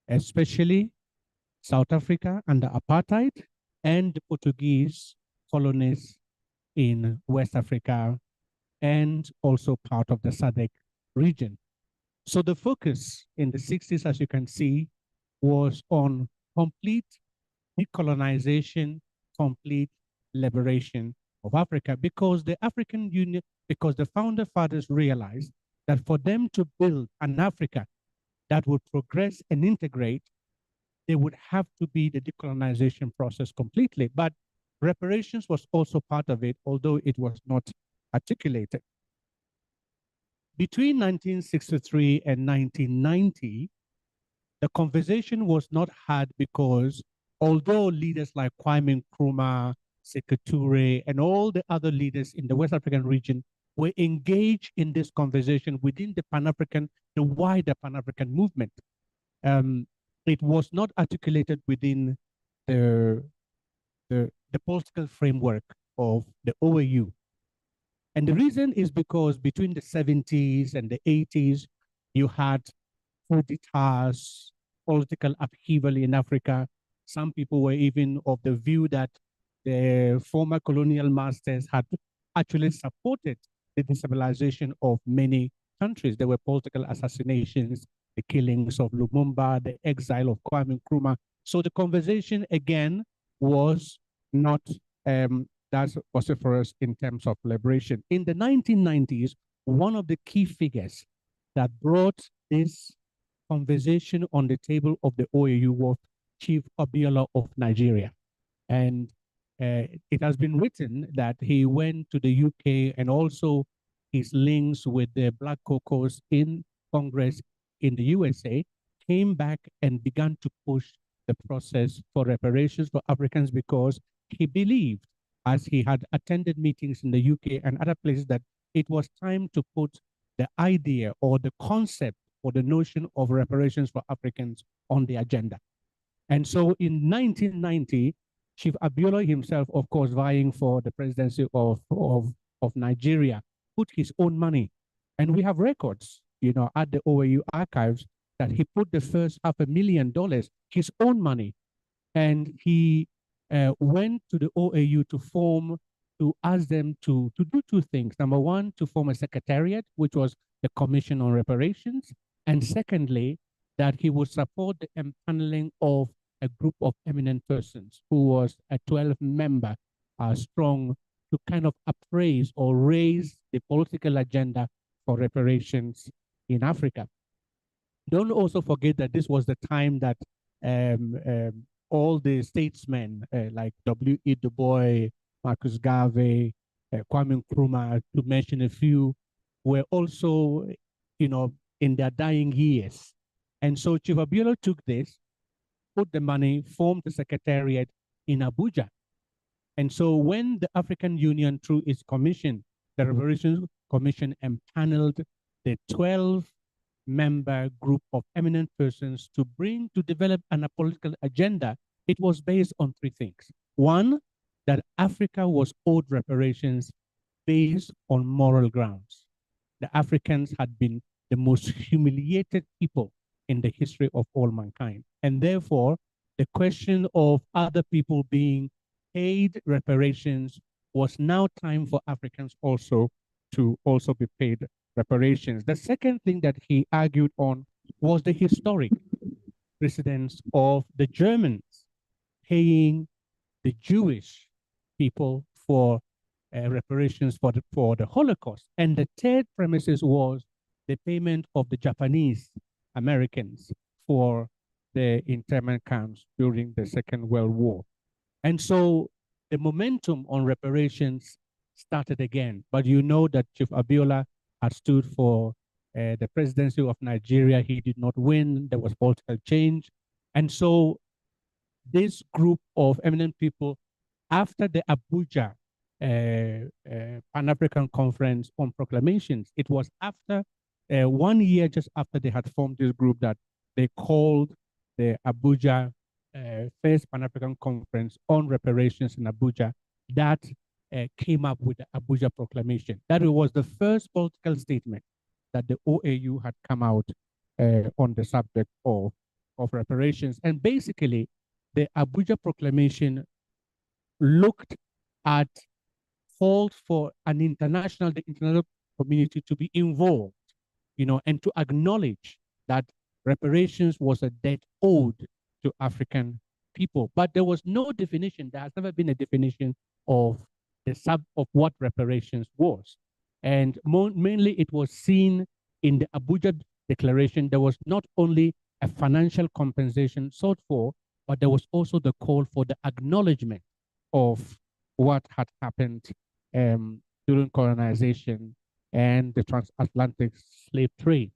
S4: especially South Africa under apartheid and the Portuguese colonies in West Africa and also part of the SADC region. So the focus in the 60s, as you can see, was on complete decolonization, complete liberation of Africa, because the African Union, because the founder fathers realized that for them to build an Africa that would progress and integrate, they would have to be the decolonization process completely. But reparations was also part of it, although it was not articulated. Between 1963 and 1990, the conversation was not had because although leaders like Kwame Nkrumah, Sekou Toure, and all the other leaders in the West African region were engaged in this conversation within the Pan-African, the wider Pan-African movement. It was not articulated within the political framework of the OAU. And the reason is because between the 70s and the 80s, you had coup d'etats, political upheaval in Africa. Some people were even of the view that the former colonial masters had actually supported the destabilization of many countries. There were political assassinations, the killings of Lumumba, the exile of Kwame Nkrumah. So the conversation again was not that's vociferous in terms of liberation. In the 1990s, one of the key figures that brought this conversation on the table of the OAU was Chief Abiola of Nigeria. And it has been written that he went to the UK, and also his links with the Black caucus in Congress in the USA came back and began to push the process for reparations for Africans, because he believed, as he had attended meetings in the UK and other places, that it was time to put the idea or the concept or the notion of reparations for Africans on the agenda. And so in 1990, Chief Abiola himself, of course, vying for the presidency of Nigeria, put his own money. And we have records, you know, at the OAU archives that he put the first $500,000, his own money. And he went to the OAU to ask them to do two things. Number one, to form a secretariat, which was the Commission on Reparations. And secondly, that he would support the empaneling of a group of eminent persons who was a 12-member strong, to kind of appraise or raise the political agenda for reparations in Africa. Don't also forget that this was the time that all the statesmen like W.E. Du Bois, Marcus Garvey, Kwame Nkrumah, to mention a few, were also, you know, in their dying years. And so Chief Abiola took this, put the money, formed the secretariat in Abuja. And so when the African Union, through its commission, the Reparations commission empaneled the 12-member group of eminent persons to develop a political agenda. It was based on three things. One, that Africa was owed reparations based on moral grounds. The Africans had been the most humiliated people in the history of all mankind. And therefore, the question of other people being paid reparations was now time for Africans also to be paid reparations. The second thing that he argued on was the historic precedence of the Germans paying the Jewish people for reparations for the Holocaust. And the third premises was the payment of the Japanese Americans for the internment camps during the Second World War. And so the momentum on reparations started again. But you know that Chief Abiola had stood for the presidency of Nigeria. He did not win. There was political change. And so this group of eminent people, after the Abuja Pan-African Conference on Proclamations, it was after 1 year, just after they had formed this group, that they called the Abuja First Pan-African Conference on Reparations in Abuja, that came up with the Abuja Proclamation. That was the first political statement that the OAU had come out on the subject of reparations. And basically, the Abuja Proclamation looked at calls for the international community to be involved, and to acknowledge that reparations was a debt owed to African people. But there was no definition. There has never been a definition of what reparations was. And mainly it was seen in the Abuja Declaration. There was not only a financial compensation sought for, but there was also the call for the acknowledgement of what had happened during colonization and the transatlantic slave trade.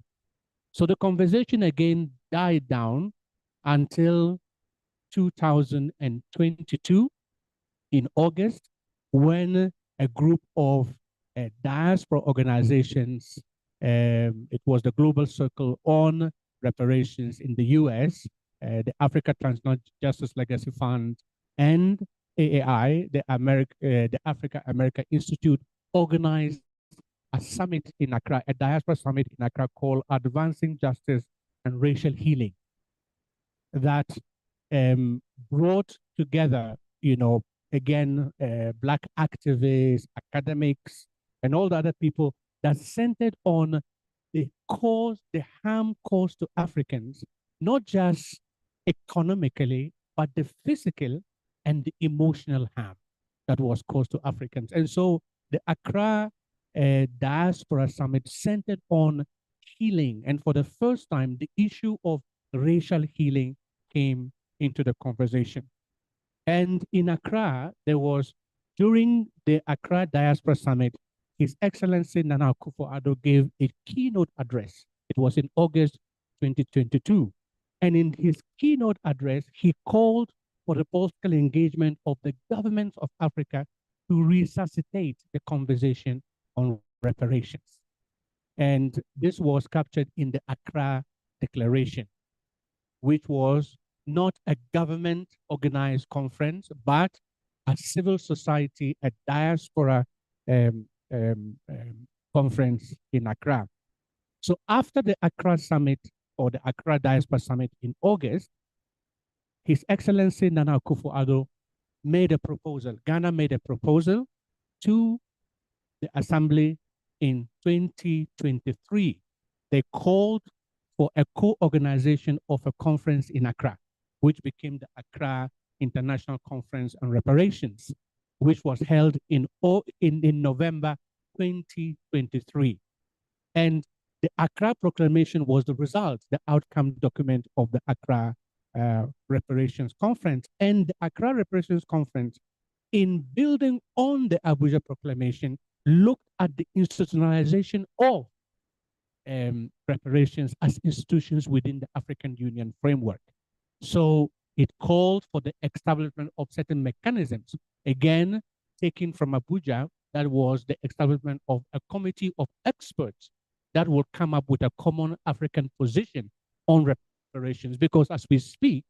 S4: So the conversation again died down until 2022 in August, when a group of diaspora organizations, it was the Global Circle on Reparations in the US, the Africa Transnational Justice Legacy Fund, and AAI, the Africa America Institute, organized a summit in Accra, a diaspora summit in Accra called Advancing Justice and Racial Healing, that brought together, again, Black activists, academics, and all the other people, that centered on the harm caused to Africans, not just economically, but the physical and the emotional harm that was caused to Africans. And so the Accra Diaspora Summit centered on healing. And for the first time, the issue of racial healing came into the conversation. And in Accra, there was, during the Accra Diaspora Summit, His Excellency Nana Akufo-Addo gave a keynote address. It was in August 2022. And in his keynote address, he called for the political engagement of the governments of Africa to resuscitate the conversation on reparations. And this was captured in the Accra Declaration, which was not a government-organized conference, but a civil society, a diaspora conference in Accra. So after the Accra Summit, or the Accra Diaspora Summit in August, His Excellency Nana Akufo-Addo made a proposal. Ghana made a proposal to the Assembly in 2023. They called for a co-organization of a conference in Accra, which became the Accra International Conference on Reparations, which was held in November 2023. And the Accra Proclamation was the result, the outcome document of the Accra Reparations Conference. And the Accra Reparations Conference, in building on the Abuja Proclamation, looked at the institutionalization of reparations as institutions within the African Union framework. So it called for the establishment of certain mechanisms, again, taken from Abuja, that was the establishment of a committee of experts that will come up with a common African position on reparations. Because as we speak,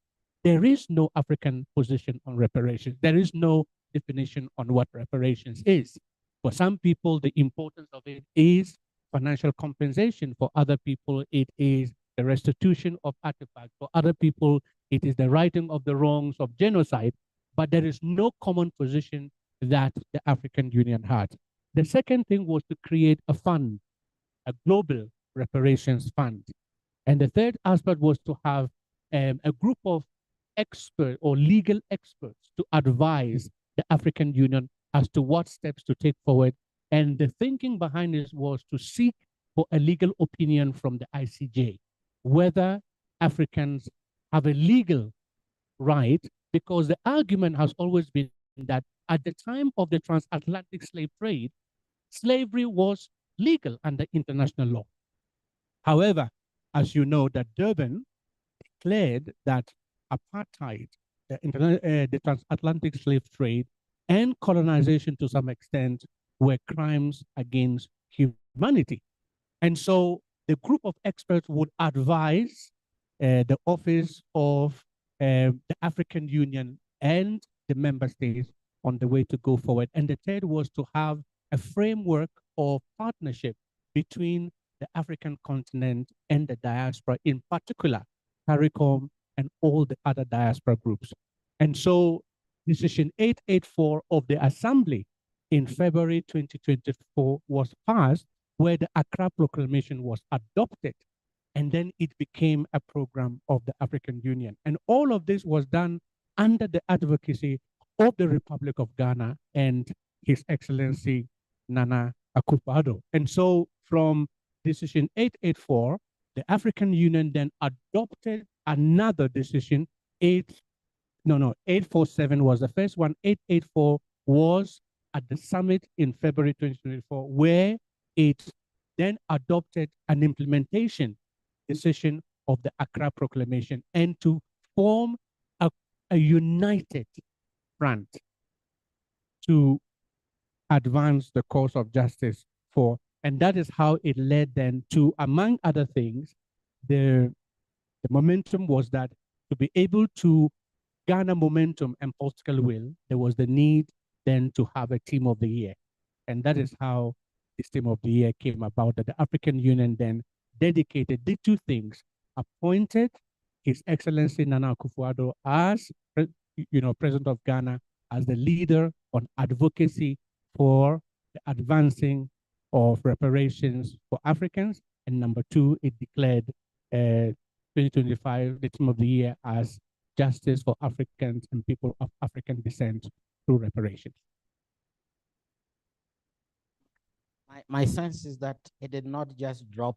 S4: there is no African position on reparations. There is no definition on what reparations is. For some people, the importance of it is financial compensation. For other people, it is the restitution of artifacts. For other people, it is the righting of the wrongs of genocide. But there is no common position that the African Union had. The second thing was to create a fund, a global reparations fund. And the third aspect was to have a group of experts or legal experts to advise the African Union as to what steps to take forward. And the thinking behind this was to seek for a legal opinion from the ICJ, whether Africans have a legal right, because the argument has always been that at the time of the transatlantic slave trade, slavery was legal under international law. However, as you know, that Durban declared that apartheid, the transatlantic slave trade, and colonization to some extent were crimes against humanity. And so the group of experts would advise the office of the African Union and the member states on the way to go forward. And the third was to have a framework of partnership between the African continent and the diaspora, in particular, CARICOM and all the other diaspora groups. And so Decision 884 of the Assembly in February 2024 was passed, where the Accra Proclamation was adopted, and then it became a program of the African Union. And all of this was done under the advocacy of the Republic of Ghana and His Excellency Nana Akufo-Addo. And so from Decision 884, the African Union then adopted another decision. 847 was the first one. 884 was at the summit in February 2024, where it then adopted an implementation decision of the Accra Proclamation and to form a united front to advance the cause of justice for, and that is how it led then to, among other things, the momentum was that to be able to garner momentum and political will, there was the need then to have a team of the year. And that is how this team of the year came about, that the African Union then dedicated the two things, appointed His Excellency Nana Akufo-Addo as President of Ghana, as the leader on advocacy for the advancing of reparations for Africans. And number two, it declared 2025 the team of the year as justice for Africans and people of African descent through reparations.
S1: My sense is that it did not just drop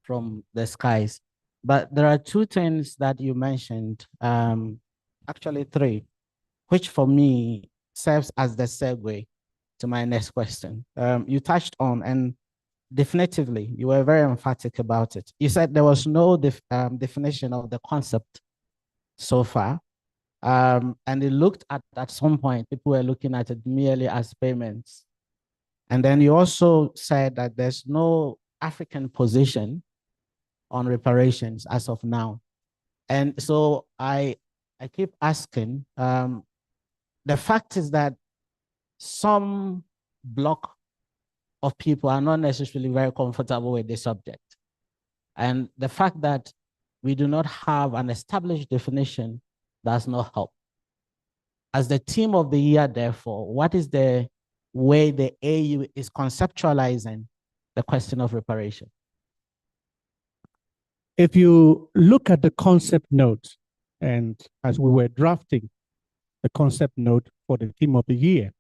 S1: from the skies, but there are two things that you mentioned, actually three, which for me serves as the segue to my next question. You touched on, and definitively, you were very emphatic about it. You said there was no definition of the concept so far. And it looked at some point, people were looking at it merely as payments. And then you also said that there's no African position on reparations as of now. And so I keep asking, the fact is that some block of people are not necessarily very comfortable with the subject. And the fact that we do not have an established definition does not help. As the team of the year, therefore, what is the way the AU is conceptualizing the question of reparation?
S4: If you look at the concept note, and as we were drafting the concept note for the theme of the year,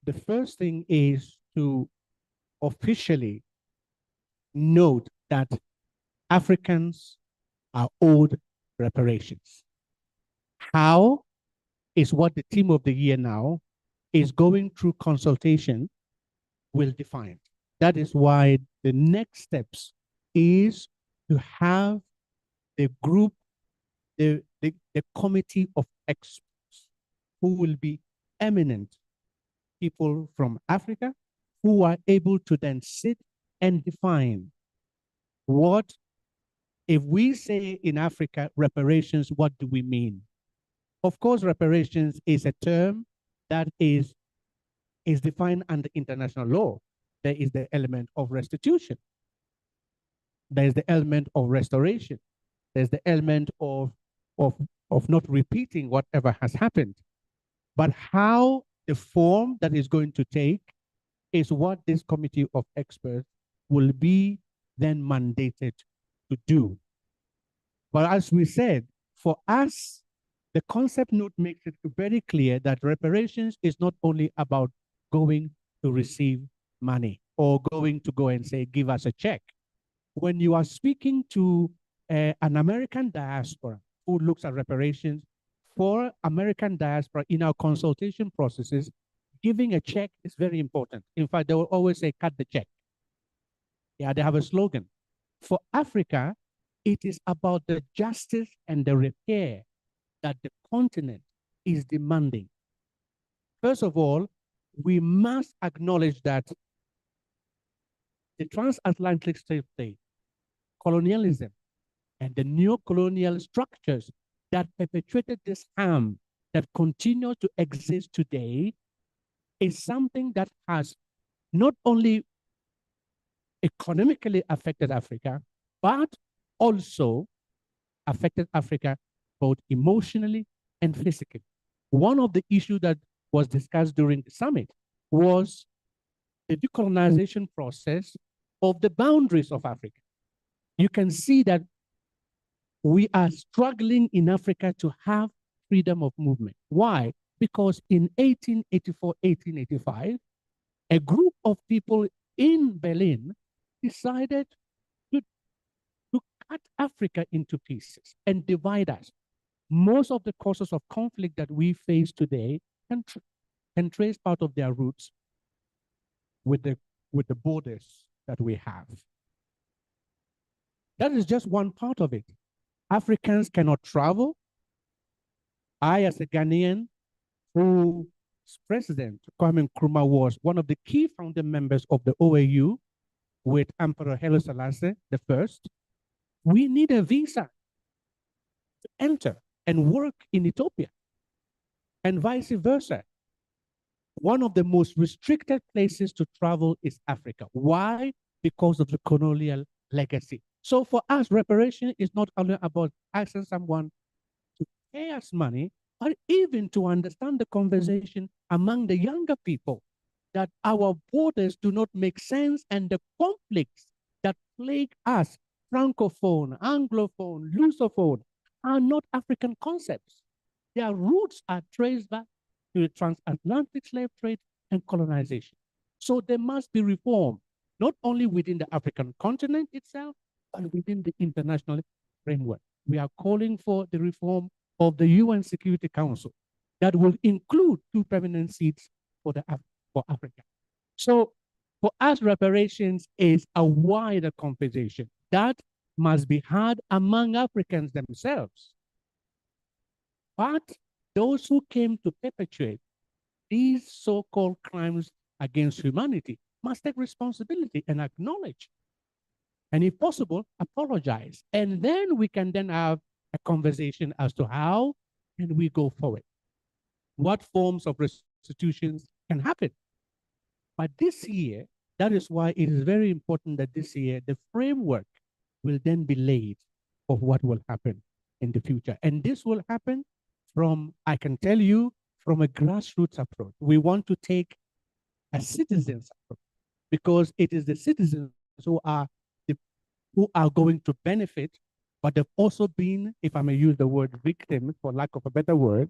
S4: the first thing is to officially note that Africans are owed reparations. How is what the theme of the year now is going through consultation will define. That is why the next steps is to have the group, the committee of experts who will be eminent people from Africa who are able to then sit and define what, if we say in Africa reparations, what do we mean? Of course, reparations is a term that is defined under international law. There is the element of restitution. There's the element of restoration. There's the element of not repeating whatever has happened. But how the form that is going to take is what this committee of experts will be then mandated to do. But as we said, for us, the concept note makes it very clear that reparations is not only about going to receive money or going to go and say, give us a check. When you are speaking to an American diaspora who looks at reparations, for American diaspora in our consultation processes, giving a check is very important. In fact, they will always say, cut the check. Yeah, they have a slogan. For Africa, it is about the justice and the repair that the continent is demanding. First of all, we must acknowledge that the transatlantic slave trade, colonialism, and the neo-colonial structures that perpetuated this harm that continue to exist today is something that has not only economically affected Africa, but also affected Africa both emotionally and physically. One of the issues that was discussed during the summit was the decolonization process of the boundaries of Africa. You can see that we are struggling in Africa to have freedom of movement. Why? Because in 1884, 1885, a group of people in Berlin decided to cut Africa into pieces and divide us. Most of the causes of conflict that we face today can trace part of their roots with the borders that we have. That is just one part of it. Africans cannot travel. I, as a Ghanaian, whose president, Kwame Nkrumah, was one of the key founding members of the OAU with Emperor Haile Selassie I, we need a visa to enter and work in Ethiopia, and vice versa. One of the most restricted places to travel is Africa. Why? Because of the colonial legacy. So for us, reparation is not only about asking someone to pay us money, but even to understand the conversation among the younger people, that our borders do not make sense, and the conflicts that plague us, Francophone, Anglophone, Lusophone, are not African concepts. Their roots are traced back to the transatlantic slave trade and colonization. So there must be reform, not only within the African continent itself, but within the international framework. We are calling for the reform of the UN Security Council that will include 2 permanent seats for Africa. So for us, reparations is a wider conversation that must be had among Africans themselves. But those who came to perpetuate these so-called crimes against humanity must take responsibility and acknowledge, and if possible, apologize. And then we can then have a conversation as to how can we go forward. What forms of restitutions can happen. But this year, that is why it is very important that this year, the framework will then be laid of what will happen in the future. And this will happen from, I can tell you, from a grassroots approach. We want to take a citizens approach, because it is the citizens who are going to benefit, but they've also been, if I may use the word victim, for lack of a better word,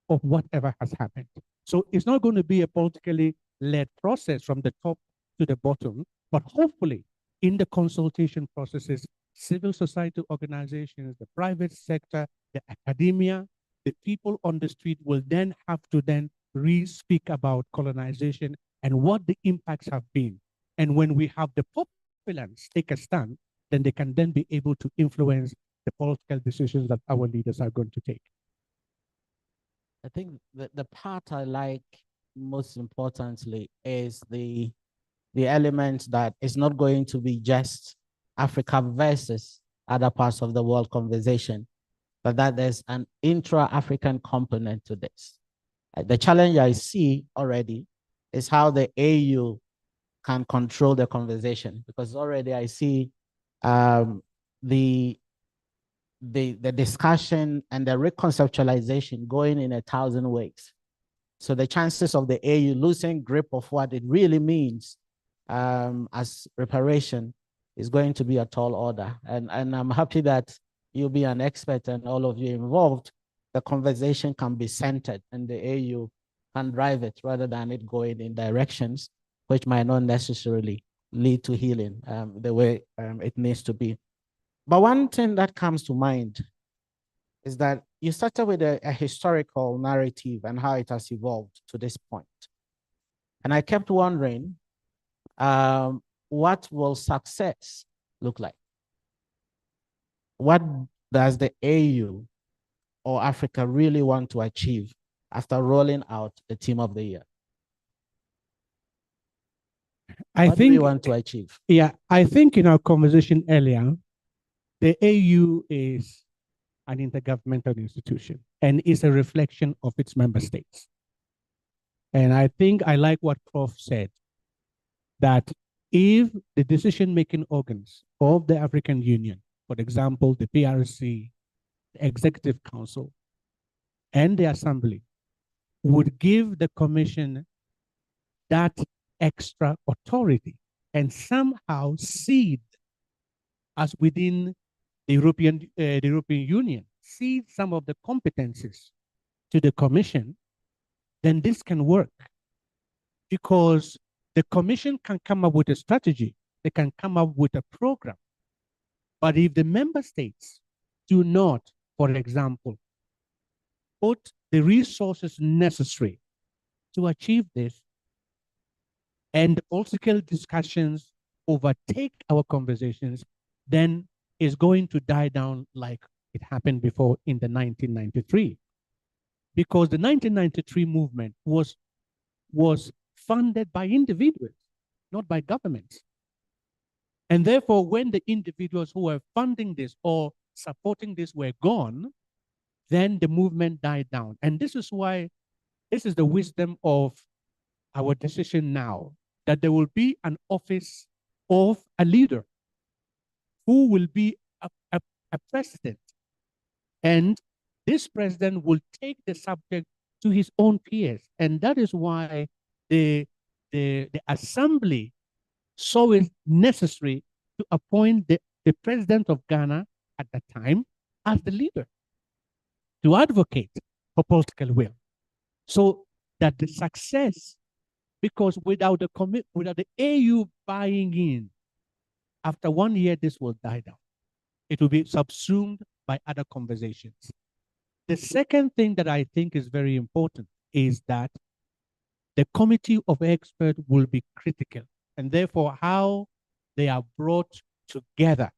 S4: of whatever has happened. So it's not going to be a politically led process from the top to the bottom, but hopefully in the consultation processes, civil society organizations, the private sector, the academia, the people on the street will then have to then re-speak about colonization and what the impacts have been. And when we have the populace take a stand, then they can then be able to influence the political decisions that our leaders are going to take.
S1: I think the part I like most importantly is the element that it's not going to be just Africa versus other parts of the world conversation, but that there's an intra-African component to this. The challenge I see already is how the AU can control the conversation, because already I see the discussion and the reconceptualization going in 1,000 ways. So the chances of the AU losing grip of what it really means as reparation is going to be a tall order. And I'm happy that you'll be an expert and all of you involved. The conversation can be centered and the AU can drive it rather than it going in directions which might not necessarily lead to healing the way it needs to be. But one thing that comes to mind is that you started with a historical narrative and how it has evolved to this point. And I kept wondering, what will success look like? What does the AU or Africa really want to achieve after rolling out the Team of the Year? What do we want to achieve?
S4: Yeah, I think in our conversation earlier, the AU is an intergovernmental institution and is a reflection of its member states. And I think I like what Prof said, that if the decision-making organs of the African Union, for example, the PRC, the Executive Council, and the Assembly, would give the Commission that extra authority and somehow cede, as within the European Union, cede some of the competencies to the Commission, then this can work, because the Commission can come up with a strategy, they can come up with a program. But if the member states do not, for example, put the resources necessary to achieve this, and political discussions overtake our conversations, then it's going to die down like it happened before in the 1993. Because the 1993 movement was funded by individuals, not by governments. And therefore, when the individuals who were funding this or supporting this were gone, then the movement died down. And this is why, this is the wisdom of our decision now, that there will be an office of a leader who will be a president. And this president will take the subject to his own peers. And that is why the Assembly saw it necessary to appoint the president of Ghana at that time as the leader, to advocate for political will. So that the success, because without the AU buying in, after 1 year, this will die down. It will be subsumed by other conversations. The second thing that I think is very important is that the committee of experts will be critical, and therefore how they are brought together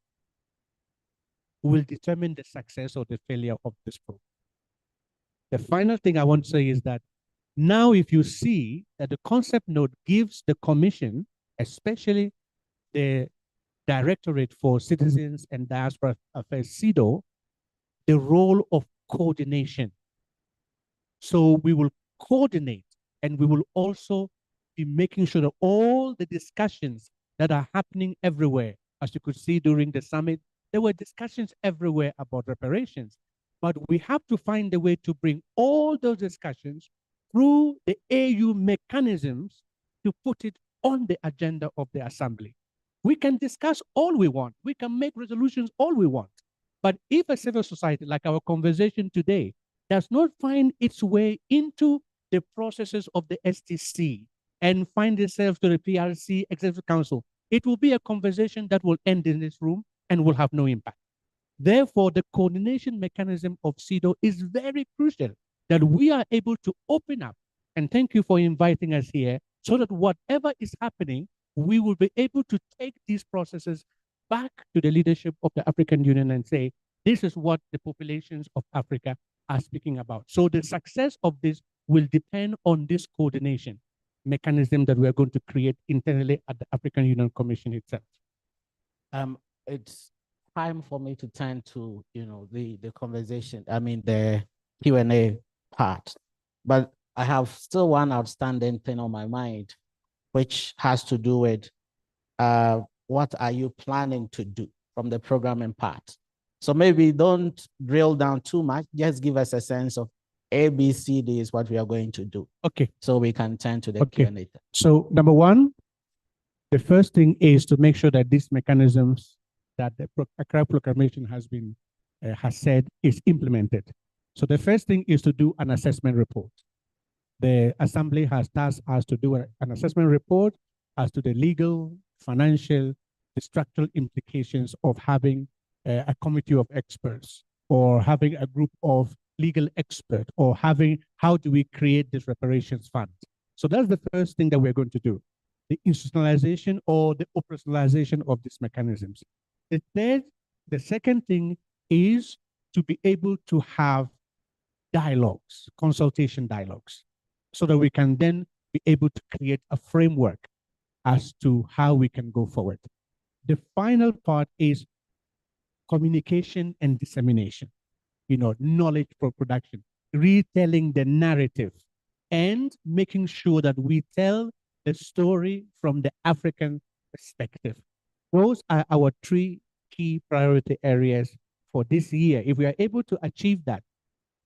S4: will determine the success or the failure of this program. The final thing I want to say is that now if you see that the concept note gives the Commission, especially the Directorate for Citizens and Diaspora Affairs, CEDAW, the role of coordination. So we will coordinate, and we will also be making sure that all the discussions that are happening everywhere, as you could see during the summit, there were discussions everywhere about reparations. But we have to find a way to bring all those discussions through the AU mechanisms to put it on the agenda of the Assembly. We can discuss all we want. We can make resolutions all we want. But if a civil society, like our conversation today, does not find its way into the processes of the STC and find itself to the PRC Executive Council, it will be a conversation that will end in this room and will have no impact. Therefore, the coordination mechanism of CEDAW is very crucial, that we are able to open up, and thank you for inviting us here, so that whatever is happening, we will be able to take these processes back to the leadership of the African Union and say, this is what the populations of Africa are speaking about. So the success of this will depend on this coordination mechanism that we are going to create internally at the African Union Commission itself.
S1: It's time for me to turn to, the conversation, the Q&A part. But I have still one outstanding thing on my mind, which has to do with what are you planning to do from the programming part? So maybe don't drill down too much, just give us a sense of A, B, C, D is what we are going to do.
S4: Okay.
S1: So we can turn to the Q&A.
S4: So number one, the first thing is to make sure that these mechanisms that the Accra Proclamation has said is implemented. So the first thing is to do an assessment report. The Assembly has tasked us to do an assessment report as to the legal, financial, the structural implications of having a committee of experts, or having a group of legal experts, or having, how do we create this reparations fund? So that's the first thing that we're going to do, the institutionalization or the operationalization of these mechanisms. The second thing is to be able to have dialogues, consultation dialogues, so that we can then be able to create a framework as to how we can go forward. The final part is communication and dissemination, knowledge production, retelling the narrative, and making sure that we tell the story from the African perspective. Those are our three key priority areas for this year. If we are able to achieve that,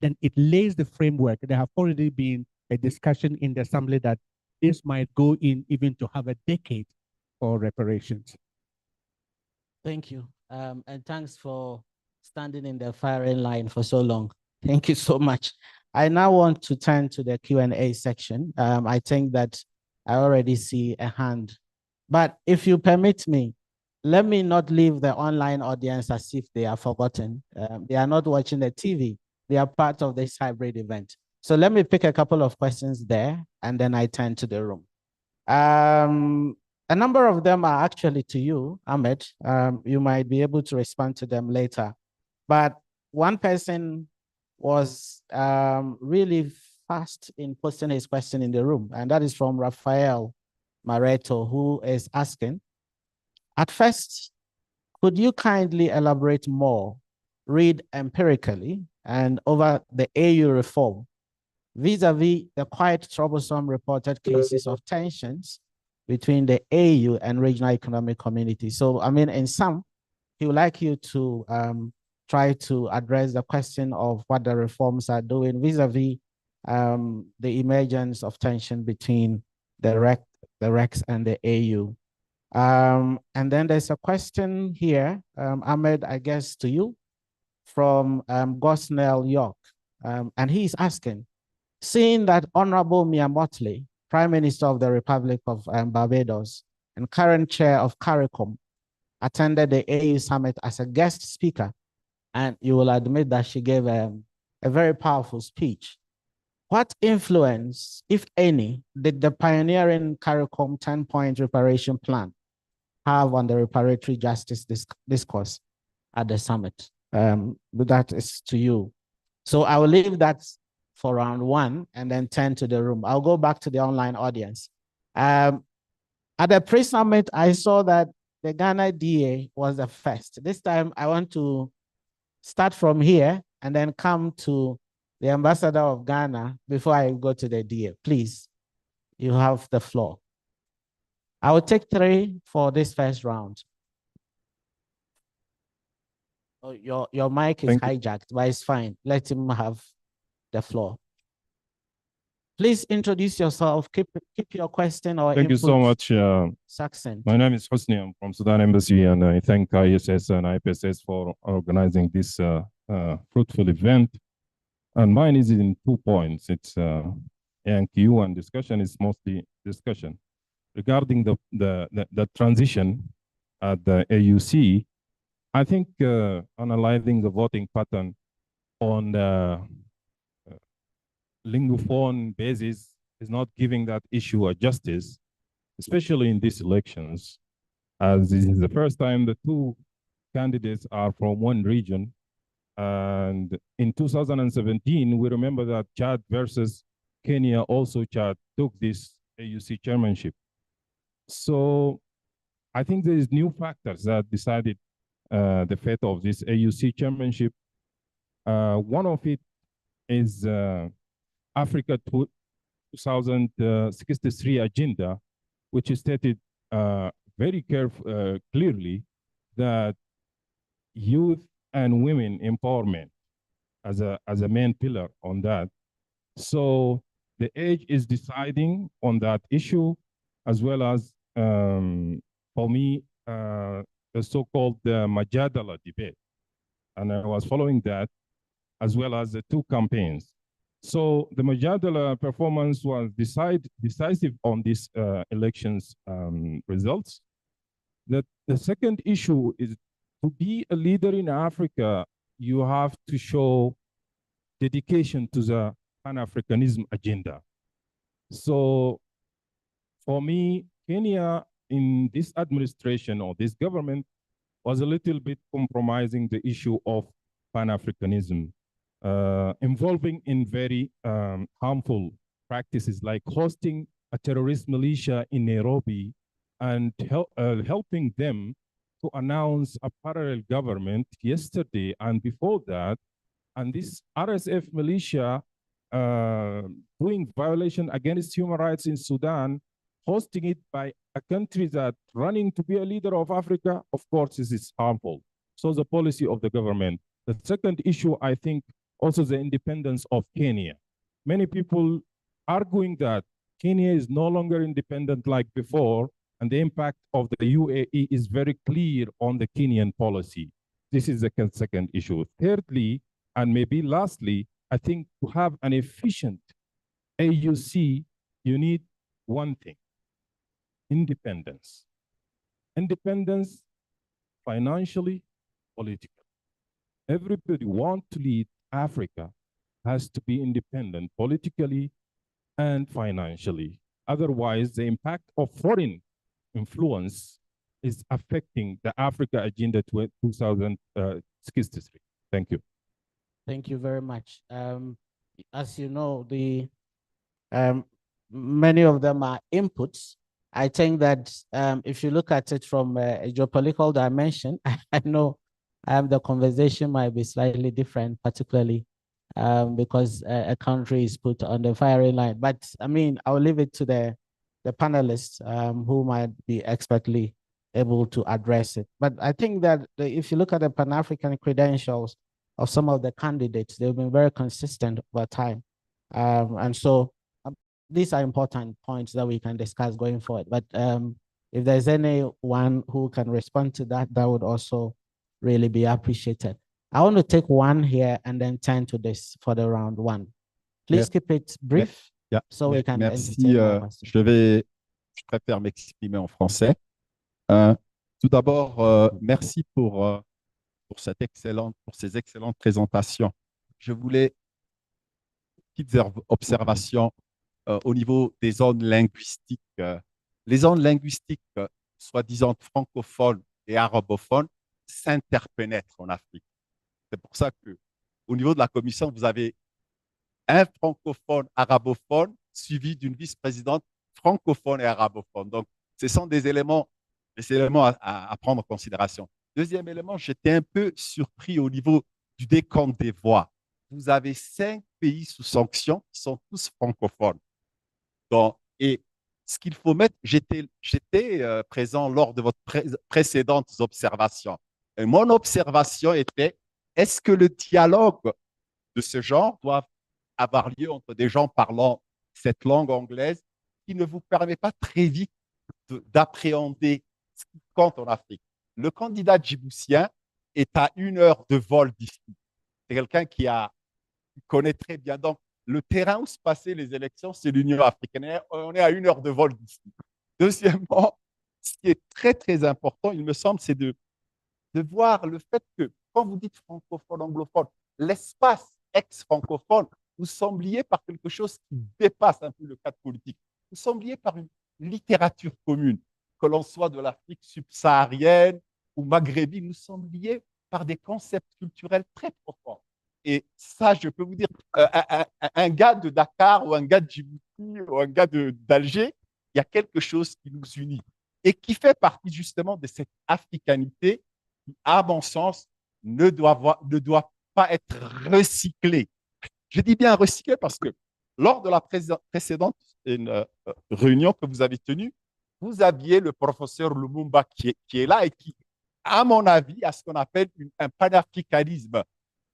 S4: then it lays the framework. There have already been a discussion in the Assembly that this might go in even to have a decade for reparations.
S1: Thank you. And thanks for standing in the firing line for so long. Thank you so much. I now want to turn to the Q&A section. I think that I already see a hand, but if you permit me, let me not leave the online audience as if they are forgotten. They are not watching the TV. They are part of this hybrid event. So let me pick a couple of questions there, and then I turn to the room. A number of them are actually to you, Ahmed. You might be able to respond to them later. But one person was really fast in posting his question in the room, and that is from Rafael Mareto, who is asking, at first, could you kindly elaborate more, read empirically, and over the AU reform, vis-a-vis the quite troublesome reported cases of tensions between the AU and regional economic community? So, in sum, he would like you to try to address the question of what the reforms are doing vis-a-vis the emergence of tension between the REX and the AU. And then there's a question here, Ahmed, I guess to you, from Gosnell York. And he's asking, seeing that Honorable Mia Motley, Prime Minister of the Republic of Barbados and current chair of CARICOM, attended the AU summit as a guest speaker, and you will admit that she gave a very powerful speech. What influence, if any, did the pioneering CARICOM 10-point reparation plan have on the reparatory justice discourse at the summit? But that is to you. So I will leave that for round one and then turn to the room. I'll go back to the online audience. At the pre-summit, I saw that the Ghana DA was the first. This time I want to start from here and then come to the ambassador of Ghana before I go to the DA. Please, you have the floor. I will take 3 for this first round. Oh, your mic is hijacked, but it's fine. Let him have the floor. Please introduce yourself. Keep your question or
S5: Thank you so much.
S1: Succinct.
S5: My name is Hosni. I'm from Sudan Embassy, and I thank ISS and IPSS for organizing this fruitful event. And mine is in 2 points. It's ANQ, and discussion is mostly discussion. Regarding the transition at the AUC, I think analyzing the voting pattern on the lingophone basis is not giving that issue a justice, especially in these elections, as this is the first time the 2 candidates are from one region. And in 2017, we remember that Chad versus Kenya also took this AUC chairmanship. So I think there is new factors that decided the fate of this AUC chairmanship. One of it is Africa 2063 agenda, which is stated very clearly that youth and women empowerment as a main pillar on that. So the age is deciding on that issue, as well as, for me, the so-called Majadala debate. And I was following that, as well as the two campaigns. So the Majadala performance was decisive on these elections results. The second issue is to be a leader in Africa, you have to show dedication to the Pan-Africanism agenda. So for me, Kenya in this administration or this government was a little bit compromising the issue of Pan-Africanism, involving in very harmful practices like hosting a terrorist militia in Nairobi and helping them to announce a parallel government yesterday and before that. And this RSF militia doing violation against human rights in Sudan, hosting it by a country that running to be a leader of Africa, of course, this is harmful. So the policy of the government. The second issue, I think, also the independence of Kenya. Many people arguing that Kenya is no longer independent like before, and the impact of the UAE is very clear on the Kenyan policy. This is the second issue. Thirdly, and maybe lastly, I think to have an efficient AUC, you need one thing: independence. Independence financially, politically. Everybody wants to lead Africa has to be independent politically and financially. Otherwise, the impact of foreign influence is affecting the Africa Agenda 2063. Thank you.
S1: Thank you very much. As you know, many of them are inputs. I think that if you look at it from a geopolitical dimension, I know the conversation might be slightly different, particularly because a country is put on the firing line. But I mean, I'll leave it to the panelists who might be expertly able to address it. But I think that if you look at the Pan-African credentials of some of the candidates, they've been very consistent over time. And so these are important points that we can discuss going forward. But if there's anyone who can respond to that, that would also really be appreciated. I want to take one here and then turn to this for the round one. Please keep it brief so we can
S6: Merci. Je préfère m'exprimer en français. Tout d'abord, merci pour ces excellentes présentations. Je voulais petites observations au niveau des zones linguistiques. Les zones linguistiques, soi-disant francophones et arabophones, s'interpénètrent en Afrique. C'est pour ça qu'au niveau de la Commission, vous avez un francophone arabophone suivi d'une vice-présidente francophone et arabophone. Donc, ce sont des éléments à prendre en considération. Deuxième élément, j'étais un peu surpris au niveau du décompte des voix. Vous avez 5 pays sous sanction qui sont tous francophones. Donc, et ce qu'il faut mettre, j'étais présent lors de votre précédentes observations. Et mon observation était, est-ce que le dialogue de ce genre doit avoir lieu entre des gens parlant cette langue anglaise qui ne vous permet pas très vite d'appréhender ce qui compte en Afrique? Le candidat djiboutien est à 1 heure de vol d'ici. C'est quelqu'un qui connaît très bien. Donc, le terrain où se passaient les élections, c'est l'Union africaine. On est à 1 heure de vol d'ici. Deuxièmement, ce qui est très, très important, il me semble, c'est de voir le fait que, quand vous dites francophone, anglophone, l'espace ex-francophone, vous sembliez par quelque chose qui dépasse un peu le cadre politique. Vous sembliez par une littérature commune, que l'on soit de l'Afrique subsaharienne ou maghrébine, nous sembliez par des concepts culturels très profonds. Et ça, je peux vous dire, un gars de Dakar ou un gars de Djibouti ou un gars d'Alger, il y a quelque chose qui nous unit et qui fait partie justement de cette africanité qui, à mon sens, ne doit pas être recyclée. Je dis bien recyclée parce que lors de la précédente réunion que vous avez tenue, vous aviez le professeur Lumumba qui est là et qui, à mon avis, a ce qu'on appelle un panafricanisme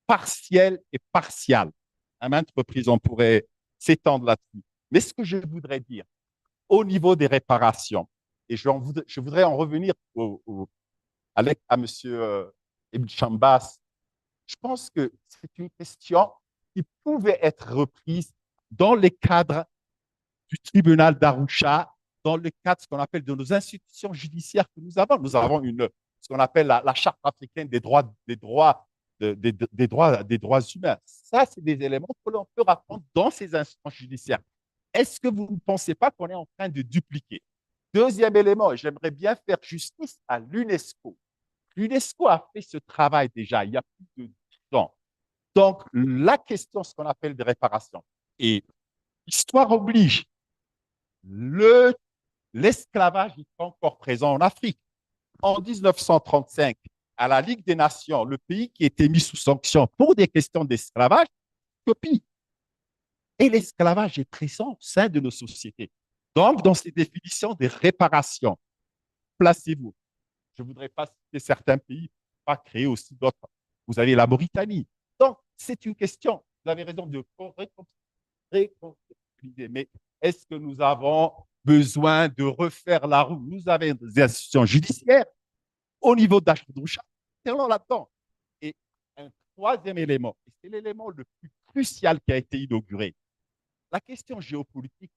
S6: partiel et partial. À maintes reprises, on pourrait s'étendre là-dessus. Mais ce que je voudrais dire, au niveau des réparations, et je voudrais en revenir à M. Ibn Chambas, je pense que c'est une question qui pouvait être reprise dans les cadres du tribunal d'Arusha, dans le cadre de ce qu'on appelle de nos institutions judiciaires que nous avons. Nous avons ce qu'on appelle la charte africaine des droits humains. Ça, c'est des éléments que l'on peut apprendre dans ces instances judiciaires. Est-ce que vous ne pensez pas qu'on est en train de dupliquer? Deuxième élément, j'aimerais bien faire justice à l'UNESCO. L'UNESCO a fait ce travail déjà il y a plus de 10 ans. Donc, la question, ce qu'on appelle des réparations, et l'histoire oblige, l'esclavage est encore présent en Afrique. En 1935, à la Ligue des Nations, le pays qui était mis sous sanction pour des questions d'esclavage, copie. Et l'esclavage est présent au sein de nos sociétés. Donc, dans ces définitions des réparations, placez-vous. Je ne voudrais pas citer certains pays, pas créer aussi d'autres. Vous avez la Mauritanie. Donc, c'est une question. Vous avez raison de réconcilier. Mais est-ce que nous avons besoin de refaire la roue? Nous avons des institutions judiciaires au niveau d'Achdoucha. C'est là-dedans. Et un troisième élément, et c'est l'élément le plus crucial qui a été inauguré, la question géopolitique,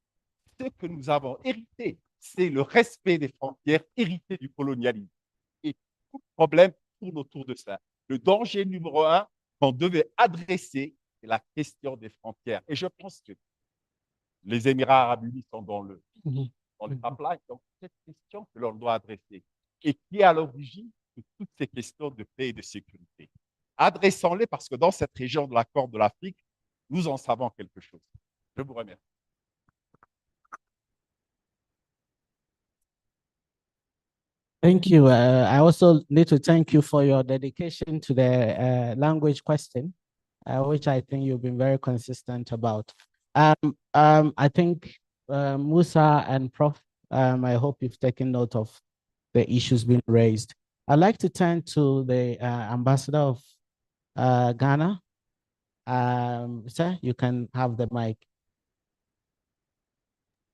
S6: ce que nous avons hérité, c'est le respect des frontières hérité du colonialisme. Et tout le problème tourne autour de ça. Le danger numéro un qu'on devait adresser, c'est la question des frontières. Et je pense que les Émirats arabes unis sont dans le pipeline. Donc, cette question que l'on doit adresser et qui est à l'origine de toutes ces questions de paix et de sécurité. Adressons-les parce que dans cette région de la Corne de l'Afrique, nous en savons quelque chose. Je vous remercie.
S1: Thank you. I also need to thank you for your dedication to the language question, which I think you've been very consistent about. I think Musa and Prof, I hope you've taken note of the issues being raised. I'd like to turn to the ambassador of Ghana. Sir, you can have the mic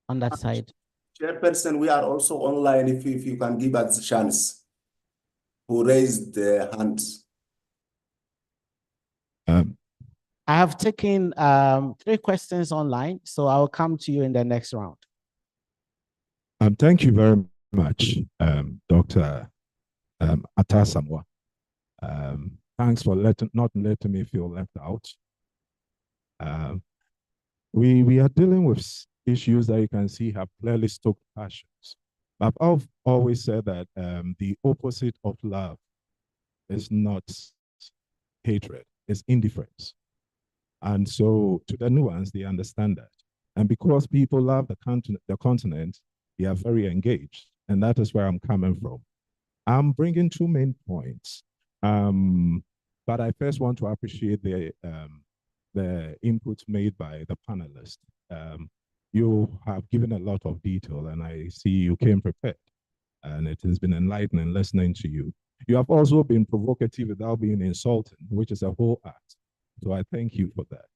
S1: on that side.
S7: Chairperson, we are also online if you can give us a chance. Who raised their hands?
S1: I have taken 3 questions online, so I'll come to you in the next round.
S5: Thank you very much, Dr. Atasamwa. Thanks for not letting me feel left out. We are dealing with issues that you can see have clearly stoked passions. I've always said that the opposite of love is not hatred, it's indifference. And so to the nuance, they understand that. And because people love the continent, they are very engaged. And that is where I'm coming from. I'm bringing 2 main points. But I first want to appreciate the input made by the panelists. You have given a lot of detail, and I see you came prepared. And it has been enlightening listening to you. You have also been provocative without being insulting, which is a whole art. So I thank you for that.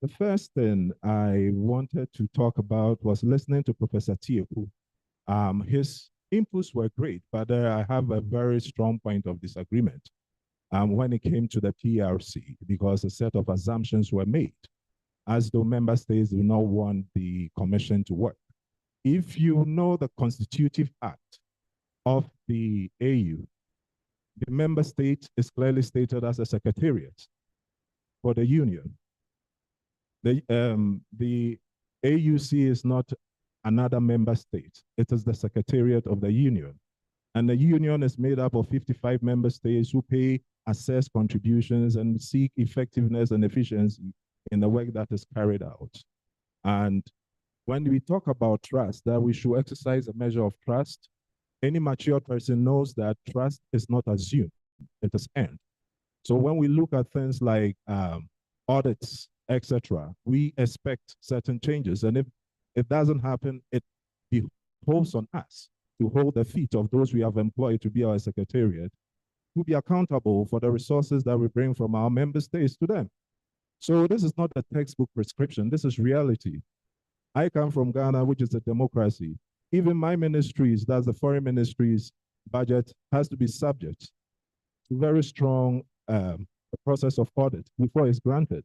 S5: The first thing I wanted to talk about was listening to Professor Tieku. His inputs were great, but I have a very strong point of disagreement when it came to the PRC, because a set of assumptions were made, as though member states do not want the commission to work. If you know the constitutive act of the AU, the member state is clearly stated as a secretariat for the union. The AUC is not another member state. It is the secretariat of the union. And the union is made up of 55 member states who pay, assess contributions, and seek effectiveness and efficiency in the work that is carried out. And when we talk about trust, that we should exercise a measure of trust, any mature person knows that trust is not assumed, it is earned. So when we look at things like audits, etc., we expect certain changes. And if it doesn't happen, it behoves on us to hold the feet of those we have employed to be our secretariat, to be accountable for the resources that we bring from our member states to them. So this is not a textbook prescription, this is reality. I come from Ghana, which is a democracy. Even my ministries, that's the foreign ministries budget, has to be subject to very strong process of audit before it's granted.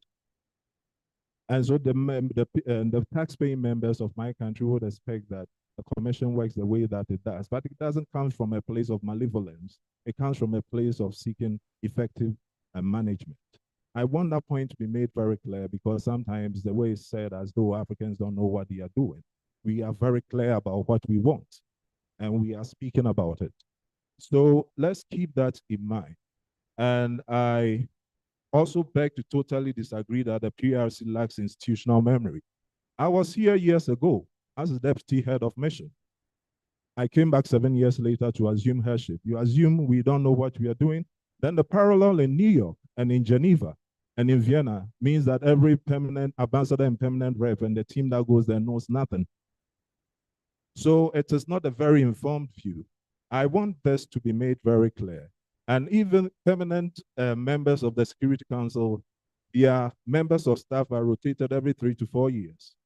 S5: And so the tax-paying members of my country would expect that the commission works the way that it does, but it doesn't come from a place of malevolence. It comes from a place of seeking effective management. I want that point to be made very clear, because sometimes the way it's said as though Africans don't know what they are doing. We are very clear about what we want, and we are speaking about it. So let's keep that in mind. And I also beg to totally disagree that the PRC lacks institutional memory. I was here years ago as the deputy head of mission. I came back 7 years later to assume headship. You assume we don't know what we are doing. Then the parallel in New York and in Geneva and in Vienna means that every permanent ambassador and permanent rep and the team that goes there knows nothing. So it is not a very informed view. I want this to be made very clear. And even permanent members of the Security Council, their members of staff are rotated every 3 to 4 years.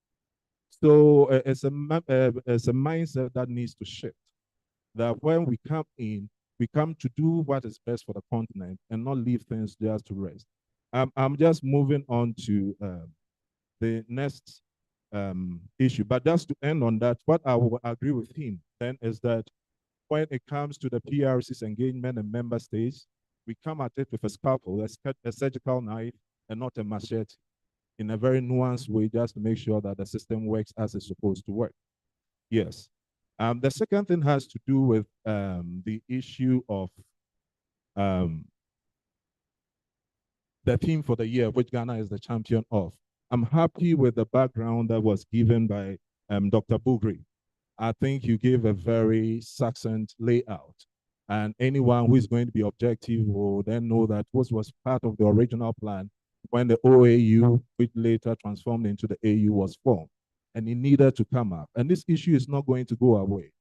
S5: So it's a mindset that needs to shift. That when we come in, we come to do what is best for the continent and not leave things just to rest. I'm just moving on to the next issue. But just to end on that, what I will agree with him then is that when it comes to the PRC's engagement in member states, we come at it with a scalpel, a surgical knife, and not a machete, in a very nuanced way, just to make sure that the system works as it's supposed to work. Yes. The second thing has to do with the issue of the theme for the year, which Ghana is the champion of. I'm happy with the background that was given by Dr. Bugri. I think you gave a very succinct layout, and anyone who is going to be objective will then know that what was part of the original plan when the OAU, which later transformed into the AU, was formed, and it needed to come up. And this issue is not going to go away.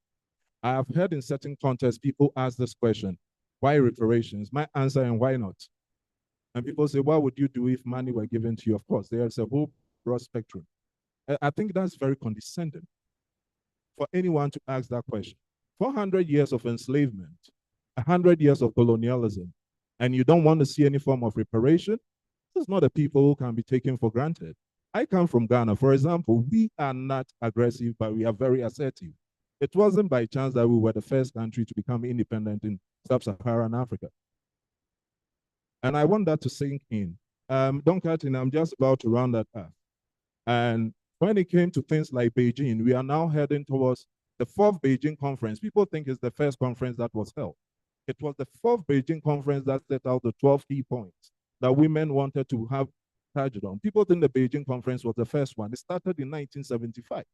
S5: I have heard in certain contexts people ask this question, why reparations? My answer, and why not? And people say, what would you do if money were given to you? Of course, there's a whole broad spectrum. I think that's very condescending for anyone to ask that question. 400 years of enslavement, 100 years of colonialism, and you don't want to see any form of reparation? This is not a people who can be taken for granted. I come from Ghana, for example. We are not aggressive, but we are very assertive. It wasn't by chance that we were the first country to become independent in sub-Saharan Africa. And I want that to sink in. Don't cut in, I'm just about to round that up. And when it came to things like Beijing, we are now heading towards the 4th Beijing conference. People think it's the first conference that was held. It was the 4th Beijing conference that set out the 12 key points that women wanted to have touched on. People think the Beijing conference was the first one. It started in 1975.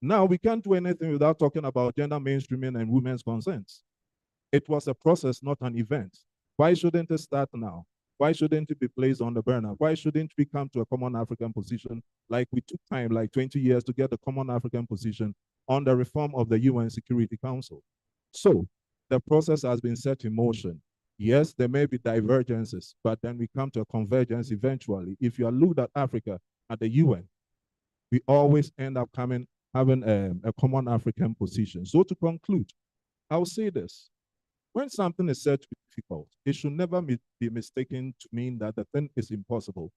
S5: Now we can't do anything without talking about gender mainstreaming and women's concerns. It was a process, not an event. Why shouldn't it start now? Why shouldn't it be placed on the burner? Why shouldn't we come to a common African position like we took time, like 20 years to get a common African position on the reform of the UN Security Council? So the process has been set in motion. Yes, there may be divergences, but then we come to a convergence eventually. If you are looked at Africa at the UN, we always end up having a common African position. So to conclude, I'll say this. When something is said to be difficult, it should never be mistaken to mean that the thing is impossible.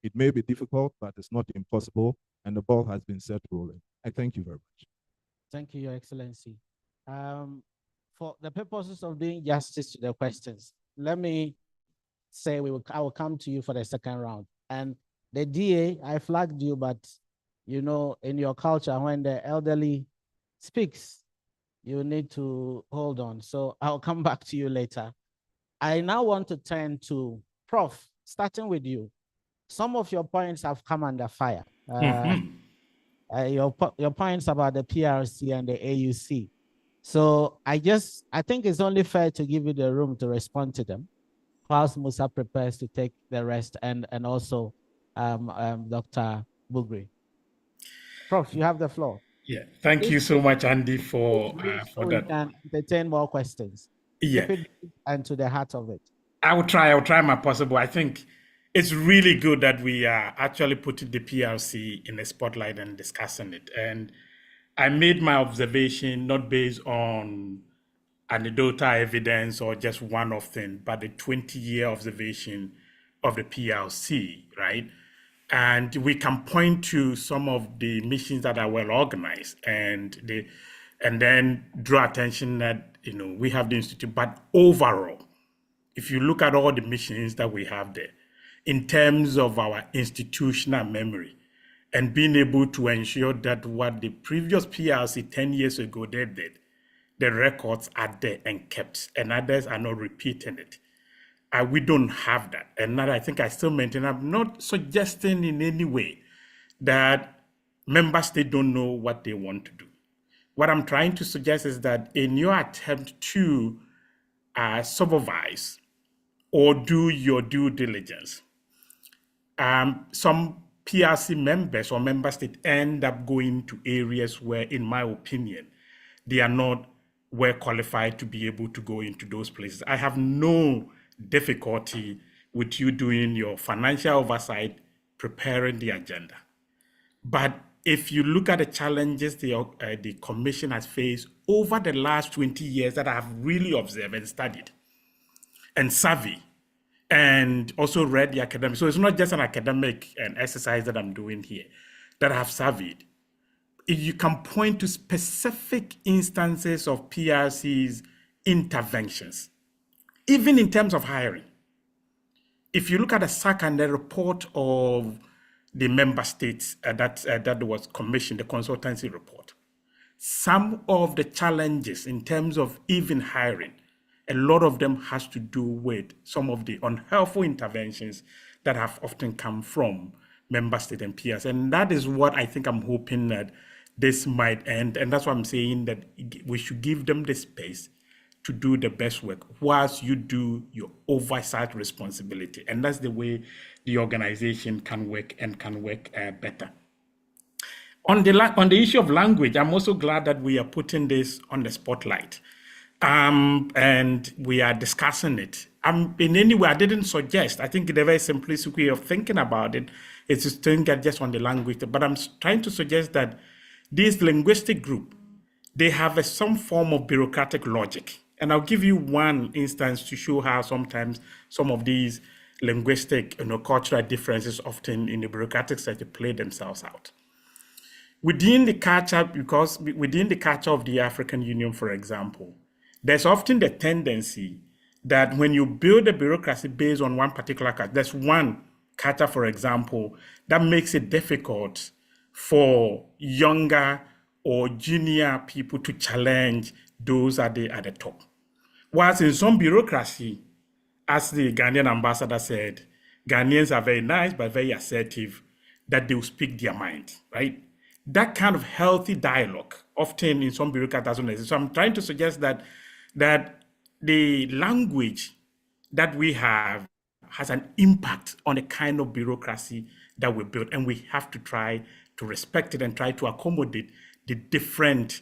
S5: It may be difficult, but it's not impossible, and the ball has been set rolling. I thank you very much.
S1: Thank you, Your Excellency. For the purposes of doing justice to the questions, let me say I will come to you for the second round. And the DA, I flagged you, but you know, in your culture, when the elderly speaks, You need to hold on. So I'll come back to you later. I now want to turn to Prof, starting with you. Some of your points have come under fire. Your points about the PRC and the AUC. So I think it's only fair to give you the room to respond to them, whilst Musa prepares to take the rest, and also Dr. Bugri. Prof, you have the floor.
S3: Yeah, thank you so much, Andy, for
S1: so we
S3: that.
S1: can entertain more questions.
S3: Yeah,
S1: Keep it and to the heart of it.
S3: I will try my possible. I think it's really good that we are actually putting the PRC in the spotlight and discussing it. And I made my observation not based on anecdotal evidence or just one-off thing, but the 20-year observation of the PRC, right? And we can point to some of the missions that are well organized, and then draw attention that we have the institute. But overall, if you look at all the missions that we have there, in terms of our institutional memory, and being able to ensure that what the previous PRC 10 years ago they did, the records are there and kept, and others are not repeating it. We don't have that. And that I think I still maintain. I'm not suggesting in any way that member states don't know what they want to do. What I'm trying to suggest is that in your attempt to supervise or do your due diligence, some PRC members or member states end up going to areas where, in my opinion, they are not well qualified to be able to go into those places. I have no difficulty with you doing your financial oversight, preparing the agenda. But if you look at the challenges the commission has faced over the last 20 years that I have really observed and studied and surveyed, and also read the academic. So it's not just an academic exercise that I'm doing here, that I have surveyed. If you can point to specific instances of PRC's interventions, even in terms of hiring. If you look at the SAC and the report of the member states that was commissioned, the consultancy report, some of the challenges in terms of even hiring, a lot of them has to do with some of the unhelpful interventions that have often come from member state and peers. And that is what I think I'm hoping that this might end. And that's why I'm saying that we should give them the space to do the best work whilst you do your oversight responsibility. And that's the way the organization can work and can work better. On the issue of language, I'm also glad that we are putting this on the spotlight. And we are discussing it. In any way, I didn't suggest. I think the very simplistic way of thinking about it is to think just on the language. But I'm trying to suggest that this linguistic group, they have some form of bureaucratic logic. And I'll give you one instance to show how sometimes some of these linguistic, cultural differences often in the bureaucratic sector play themselves out. Within the culture of the African Union, for example, there's often the tendency that when you build a bureaucracy based on one particular culture, there's one culture, for example, that makes it difficult for younger or junior people to challenge those at the top. Whilst in some bureaucracy, as the Ghanaian ambassador said, Ghanaians are very nice but very assertive, that they will speak their mind, right? That kind of healthy dialogue, often in some bureaucrats, doesn't exist. So I'm trying to suggest that the language that we have has an impact on the kind of bureaucracy that we build, and we have to try to respect it and try to accommodate the different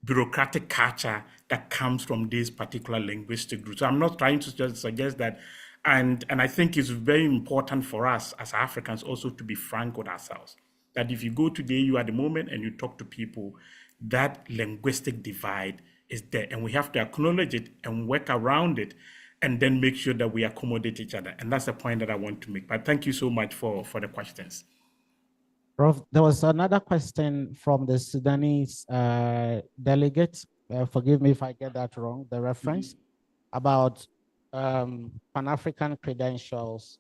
S3: bureaucratic culture that comes from this particular linguistic group. So I'm not trying to just suggest that, and I think it's very important for us as Africans also to be frank with ourselves, that if you go to the EU at the moment and you talk to people, that linguistic divide is there, and we have to acknowledge it and work around it, and then make sure that we accommodate each other. And that's the point that I want to make. But thank you so much for the questions.
S1: Prof, there was another question from the Sudanese delegate. Forgive me if I get that wrong, the reference about Pan-African credentials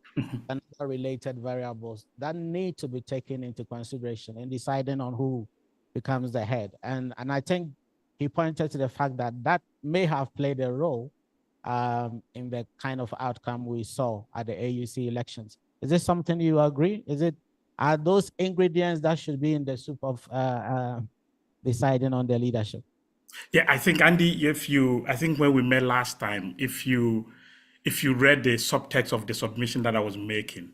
S1: and other related variables that need to be taken into consideration in deciding on who becomes the head. And I think he pointed to the fact that that may have played a role in the kind of outcome we saw at the AUC elections. Is this something you agree? Are those ingredients that should be in the soup of deciding on the leadership?
S3: Yeah, I think Andy, I think when we met last time, if you read the subtext of the submission that I was making,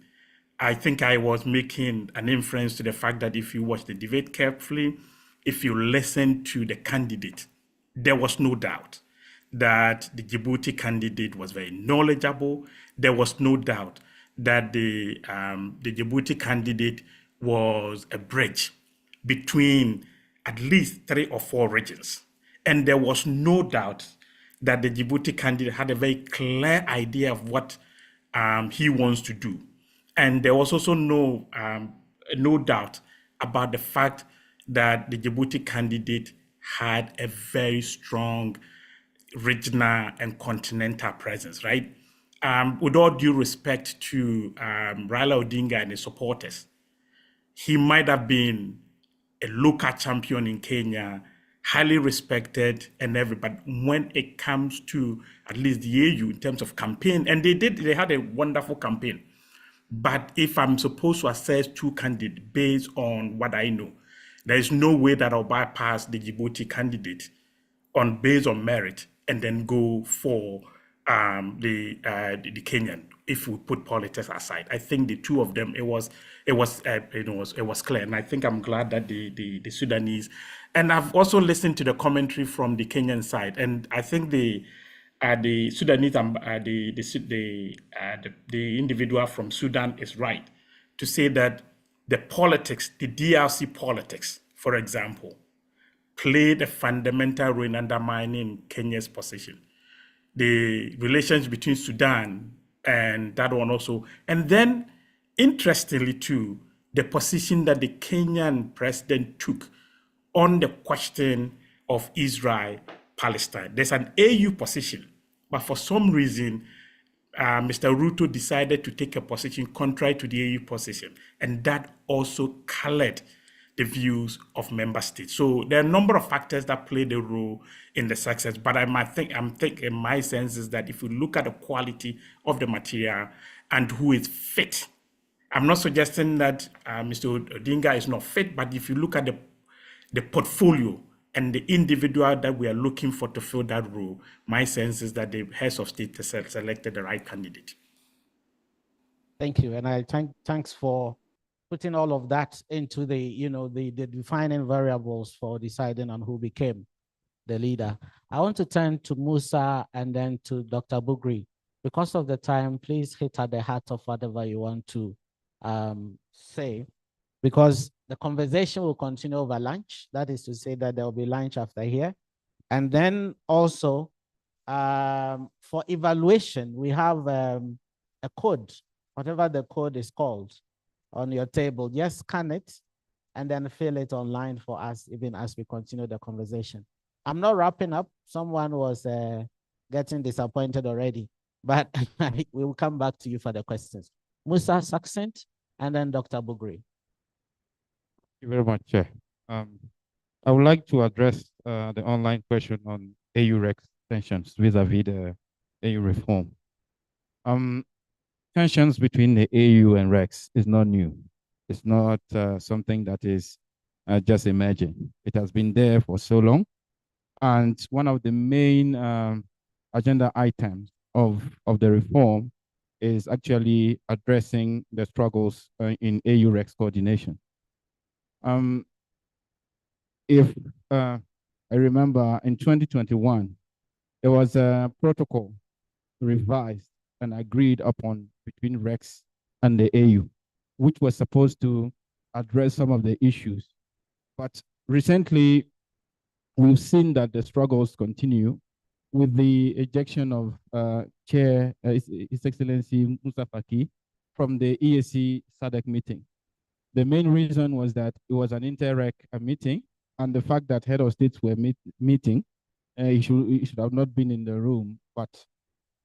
S3: I think I was making an inference to the fact that if you watch the debate carefully, if you listen to the candidate, there was no doubt that the Djibouti candidate was very knowledgeable. There was no doubt that the Djibouti candidate was a bridge between at least 3 or 4 regions. And there was no doubt that the Djibouti candidate had a very clear idea of what he wants to do. And there was also no doubt about the fact that the Djibouti candidate had a very strong regional and continental presence, right? With all due respect to Raila Odinga and his supporters, he might have been a local champion in Kenya, highly respected and everybody. When it comes to at least the AU in terms of campaign, and they had a wonderful campaign. But if I'm supposed to assess 2 candidates based on what I know, there is no way that I'll bypass the Djibouti candidate based on merit and then go for the Kenyan. If we put politics aside, I think the 2 of them, it was clear, and I think I'm glad that the Sudanese, and I've also listened to the commentary from the Kenyan side, and I think the Sudanese, the individual from Sudan is right to say that the politics, the DRC politics, for example, played a fundamental role in undermining Kenya's position. The relations between Sudan and that one also. And then, interestingly too, the position that the Kenyan president took on the question of Israel-Palestine. There's an AU position, but for some reason, Mr. Ruto decided to take a position contrary to the AU position, and that also colored the views of member states. So there are a number of factors that played a role in the success, but my sense is that if you look at the quality of the material and who is fit, I'm not suggesting that Mr. Odinga is not fit, but if you look at the portfolio and the individual that we are looking for to fill that role, my sense is that the heads of state selected the right candidate.
S1: Thank you, and thanks for putting all of that into the defining variables for deciding on who became the leader. I want to turn to Musa and then to Dr. Bugri. Because of the time, please hit at the heart of whatever you want to say, because the conversation will continue over lunch. That is to say that there will be lunch after here. And then also for evaluation, we have a code, whatever the code is called, on your table. Just scan it and then fill it online for us, even as we continue the conversation. I'm not wrapping up. Someone was getting disappointed already, but we will come back to you for the questions. Musa, succinct, and then Dr. Bugri.
S2: Thank you very much, Chair. I would like to address the online question on AU Rex tensions vis-a-vis the AU reform. Tensions between the AU and Rex is not new. It's not something that is just emerging. It has been there for so long. And one of the main agenda items of the reform is actually addressing the struggles in AU Rex coordination. If I remember in 2021, there was a protocol revised and agreed upon between Rex and the AU, which was supposed to address some of the issues. But recently, we've seen that the struggles continue with the ejection of Chair, His Excellency Musa Faki from the EAC SADC meeting. The main reason was that it was an inter-rec meeting, and the fact that head of states were meeting, he should have not been in the room. But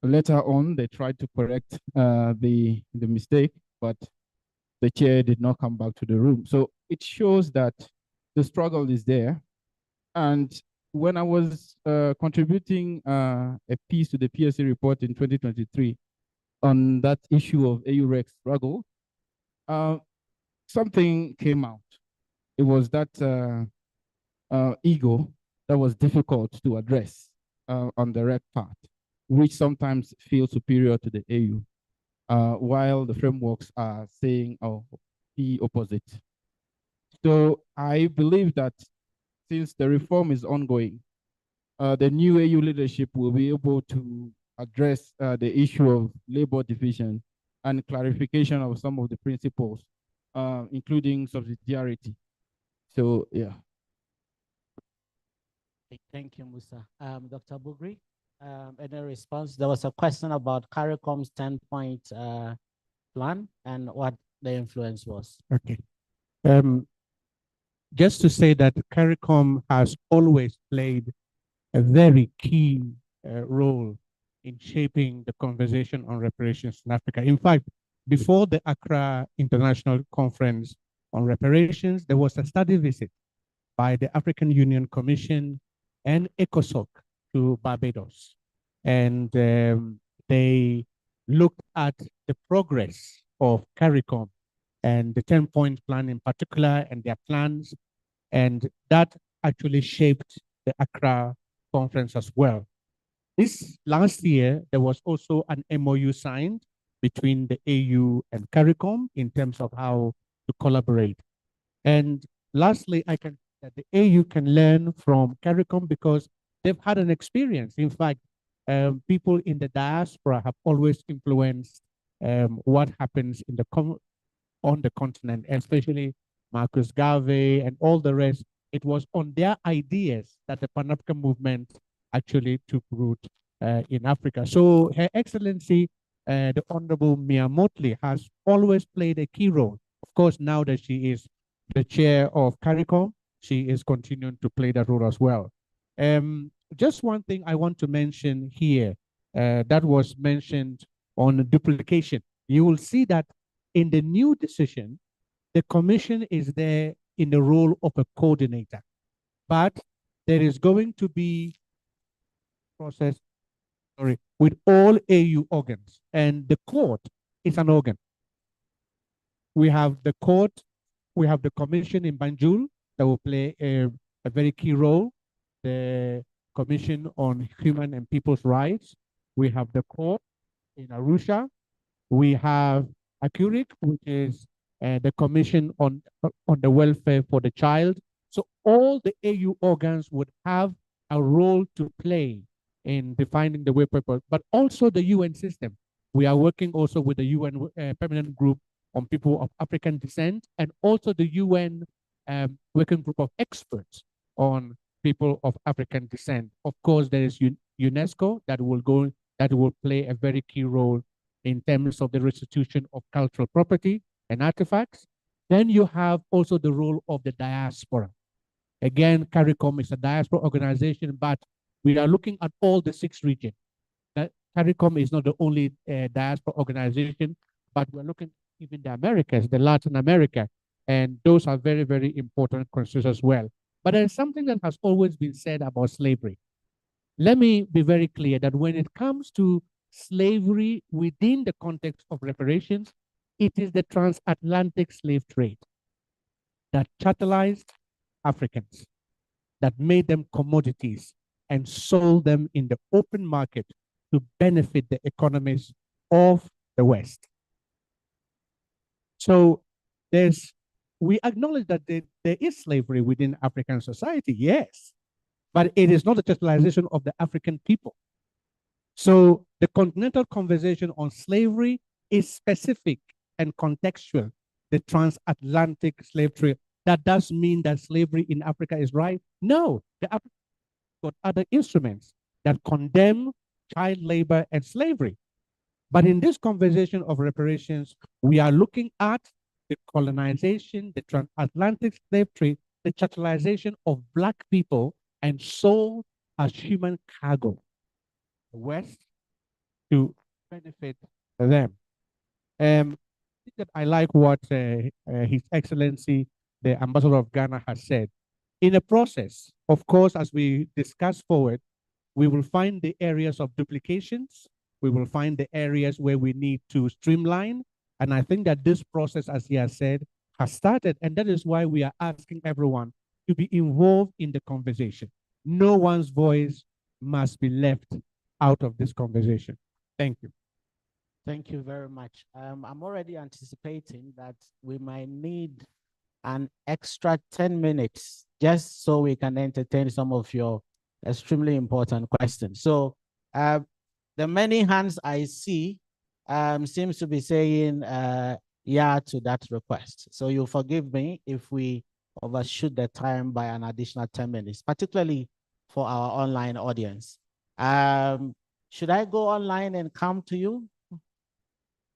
S2: later on, they tried to correct the mistake, but the chair did not come back to the room. So it shows that the struggle is there. And when I was contributing a piece to the PSA report in 2023 on that issue of AU-REX struggle, something came out. It was that ego that was difficult to address on the REC part, which sometimes feels superior to the AU, while the frameworks are saying, oh, the opposite. So I believe that since the reform is ongoing, the new AU leadership will be able to address the issue of labor division and clarification of some of the principles, including subsidiarity. So, yeah.
S1: Thank you, Musa. Dr. Bugri, any response? There was a question about CARICOM's 10-point plan and what the influence was.
S4: Okay. Just to say that CARICOM has always played a very key role in shaping the conversation on reparations in Africa. In fact, before the Accra International Conference on Reparations, there was a study visit by the African Union Commission and ECOSOC to Barbados. And they looked at the progress of CARICOM and the 10-point plan in particular and their plans. And that actually shaped the Accra conference as well. This last year, there was also an MOU signed between the AU and CARICOM in terms of how to collaborate. And lastly, I can that the AU can learn from CARICOM because they've had an experience. In fact, people in the diaspora have always influenced what happens in on the continent, especially Marcus Garvey and all the rest. It was on their ideas that the Pan-African movement actually took root in Africa. So Her Excellency, the Honorable Mia Motley, has always played a key role. Of course, now that she is the chair of CARICOM, she is continuing to play that role as well. Just one thing I want to mention here that was mentioned on duplication. You will see that in the new decision, the commission is there in the role of a coordinator, but there is going to be process with all AU organs, and the court is an organ. We have the court, we have the commission in Banjul that will play a very key role, the Commission on Human and People's Rights. We have the court in Arusha. We have ACURIC, which is the Commission on the Welfare for the Child. So all the AU organs would have a role to play in defining the way forward, but also the UN system. We are working also with the UN Permanent Group on People of African Descent, and also the UN working group of experts on people of African descent. Of course, there is UNESCO that will play a very key role in terms of the restitution of cultural property and artifacts. Then you have also the role of the diaspora. Again, CARICOM is a diaspora organization, but we are looking at all the 6 regions. CARICOM is not the only diaspora organization, but we're looking even the Americas, the Latin America, and those are very, very important concerns as well. But there's something that has always been said about slavery. Let me be very clear that when it comes to slavery within the context of reparations, it is the transatlantic slave trade that chattelized Africans, that made them commodities and sold them in the open market to benefit the economies of the West. So we acknowledge that there is slavery within African society, yes, but it is not the totalization of the African people. So the continental conversation on slavery is specific and contextual, the transatlantic slave trade. That does mean that slavery in Africa is right? No, the Africans got other instruments that condemn child labor and slavery. But in this conversation of reparations, we are looking at the colonization, the transatlantic slave trade, the chattelization of Black people and sold as human cargo, the West, to benefit them. I think that I like what His Excellency, the Ambassador of Ghana, has said. In a process, of course, as we discuss forward, we will find the areas of duplications. We will find the areas where we need to streamline. And I think that this process, as he has said, has started. And that is why we are asking everyone to be involved in the conversation. No one's voice must be left out of this conversation. Thank you.
S1: Thank you very much. I'm already anticipating that we might need an extra 10 minutes just so we can entertain some of your extremely important questions. So the many hands I see seems to be saying yeah to that request. So you'll forgive me if we overshoot the time by an additional 10 minutes, particularly for our online audience. Should I go online and come to you?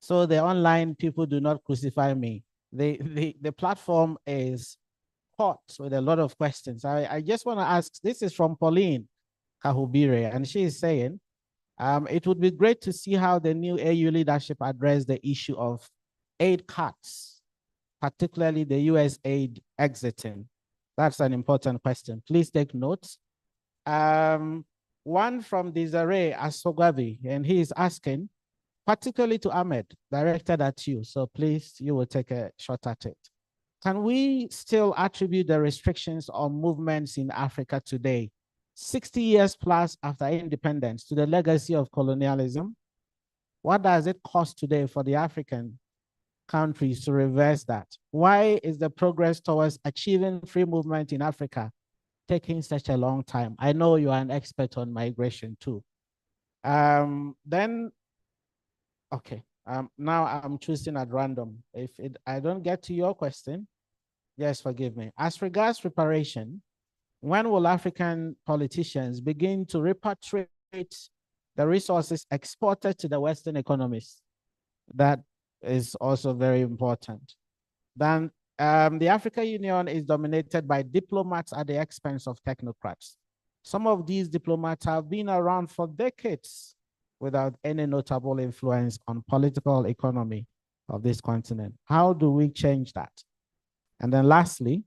S1: So the online people do not crucify me. The platform is hot with a lot of questions. I just want to ask, this is from Pauline Kahubire, and she is saying, it would be great to see how the new AU leadership address the issue of aid cuts, particularly the US aid exiting. That's an important question. Please take notes. One from Desiree Asogwavi, and he is asking, particularly to Ahmed, directed at you. So please, you will take a shot at it. Can we still attribute the restrictions on movements in Africa today, 60 years plus after independence, to the legacy of colonialism? What does it cost today for the African countries to reverse that? Why is the progress towards achieving free movement in Africa taking such a long time? I know you are an expert on migration too. Okay, now I'm choosing at random. If I don't get to your question, yes, forgive me. As regards reparation, when will African politicians begin to repatriate the resources exported to the Western economies? That is also very important. Then the African Union is dominated by diplomats at the expense of technocrats. Some of these diplomats have been around for decades without any notable influence on political economy of this continent. How do we change that? And then lastly,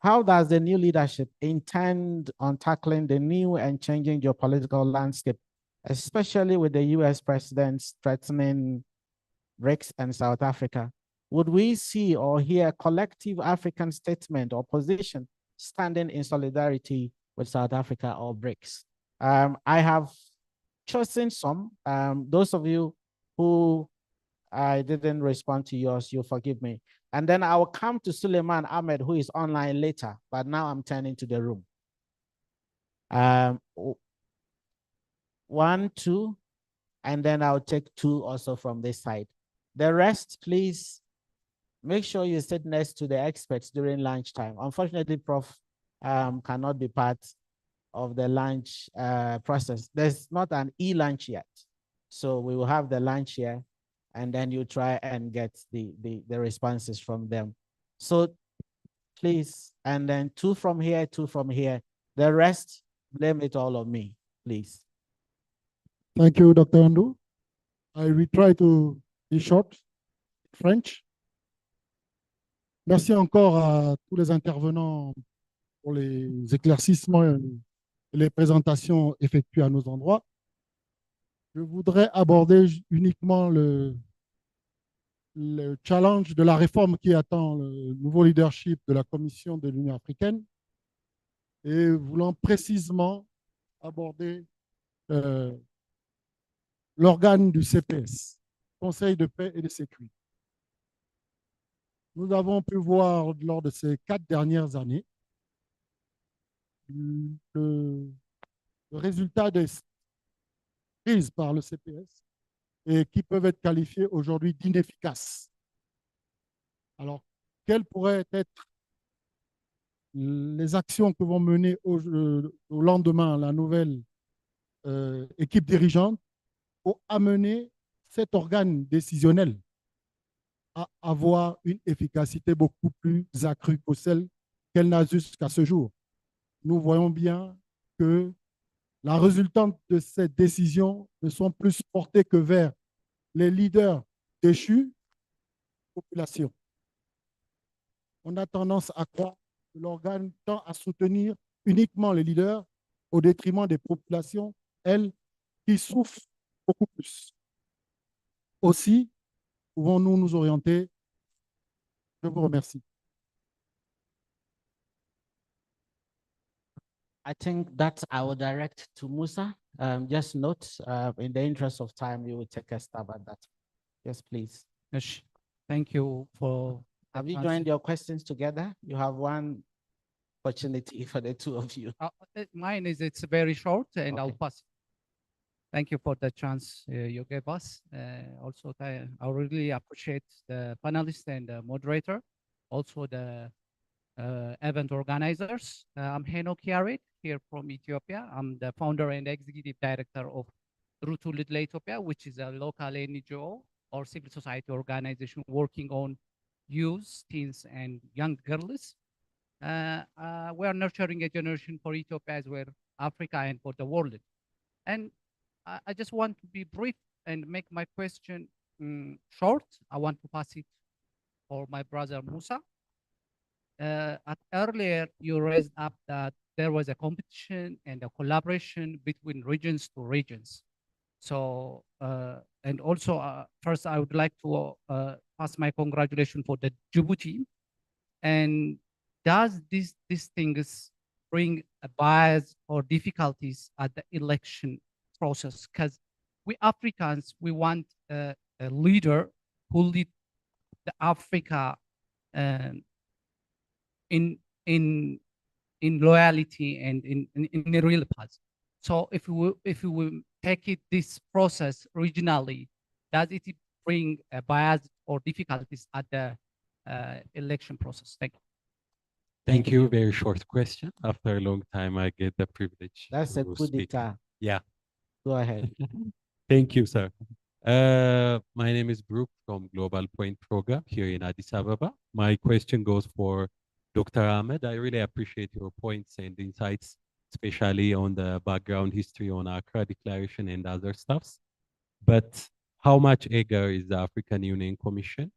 S1: how does the new leadership intend on tackling the new and changing geopolitical landscape, especially with the US presidents threatening BRICS and South Africa? Would we see or hear a collective African statement or position standing in solidarity with South Africa or BRICS? I have chosen some. Those of you who I didn't respond to yours, you forgive me. And then I will come to Suleiman Ahmed, who is online later, but now I'm turning to the room. 1, 2, and then I'll take 2 also from this side. The rest, please make sure you sit next to the experts during lunchtime. Unfortunately, Prof cannot be part of the lunch process. There's not an e-lunch yet. So we will have the lunch here, and then you try and get the responses from them. So please, and then 2 from here, 2 from here. The rest, blame it all on me, please.
S8: Thank you, Dr. Andou. I will try to be short, French. Merci encore à tous les intervenants pour les éclaircissements et les présentations effectuées à nos endroits. Je voudrais aborder uniquement le challenge de la réforme qui attend le nouveau leadership de la Commission de l'Union africaine et voulant précisément aborder l'organe du CPS, Conseil de paix et de sécurité. Nous avons pu voir lors de ces 4 dernières années le résultat des prises par le CPS et qui peuvent être qualifiées aujourd'hui d'inefficaces. Alors, quelles pourraient être les actions que vont mener au lendemain la nouvelle équipe dirigeante pour amener cet organe décisionnel à avoir une efficacité beaucoup plus accrue que celle qu'elle n'a jusqu'à ce jour? Nous voyons bien que la résultante de cette décision ne sont plus portées que vers les leaders déchus, population. On a tendance à croire l'organe tend à soutenir uniquement les leaders au détriment des populations, elles, qui souffrent beaucoup plus. Aussi, pouvons-nous nous orienter? Je vous remercie.
S1: I think that I will direct to Musa. Just note, in the interest of time, you will take a stab at that. Yes, please.
S9: Yes, thank you for.
S1: Have you joined your questions together? You have one opportunity for the two of you.
S9: Mine is, it's very short and I'll
S1: Okay.
S9: pass. Thank you for the chance you gave us. Also, I really appreciate the panelists and the moderator, also the event organizers. I'm Henok Yared here from Ethiopia. I'm the founder and executive director of Root to Little Ethiopia, which is a local NGO or civil society organization working on youth, teens, and young girls. We are nurturing a generation for Ethiopia as well, Africa, and for the world. And I just want to be brief and make my question short. I want to pass it for my brother Musa. Earlier, you raised up that there was a competition and a collaboration between regions to regions. So, and also, first, I would like to pass my congratulations for the Djibouti. And does these things bring a bias or difficulties at the election process? Because we Africans, we want a leader who lead the Africa in loyalty and in a real path. So if we will take it this process regionally, does it bring a bias or difficulties at the election process? Thank you.
S10: Thank you. Very short question. After a long time, I get the privilege.
S1: That's a
S10: to
S1: coup
S10: speak.
S1: d'etat.
S10: Yeah.
S1: Go ahead.
S10: Thank you, sir. My name is Brooke from Global Point Program here in Addis Ababa. My question goes for Dr. Ahmed. I really appreciate your points and insights, especially on the background history on Accra Declaration and other stuffs. But how much eager is the African Union Commission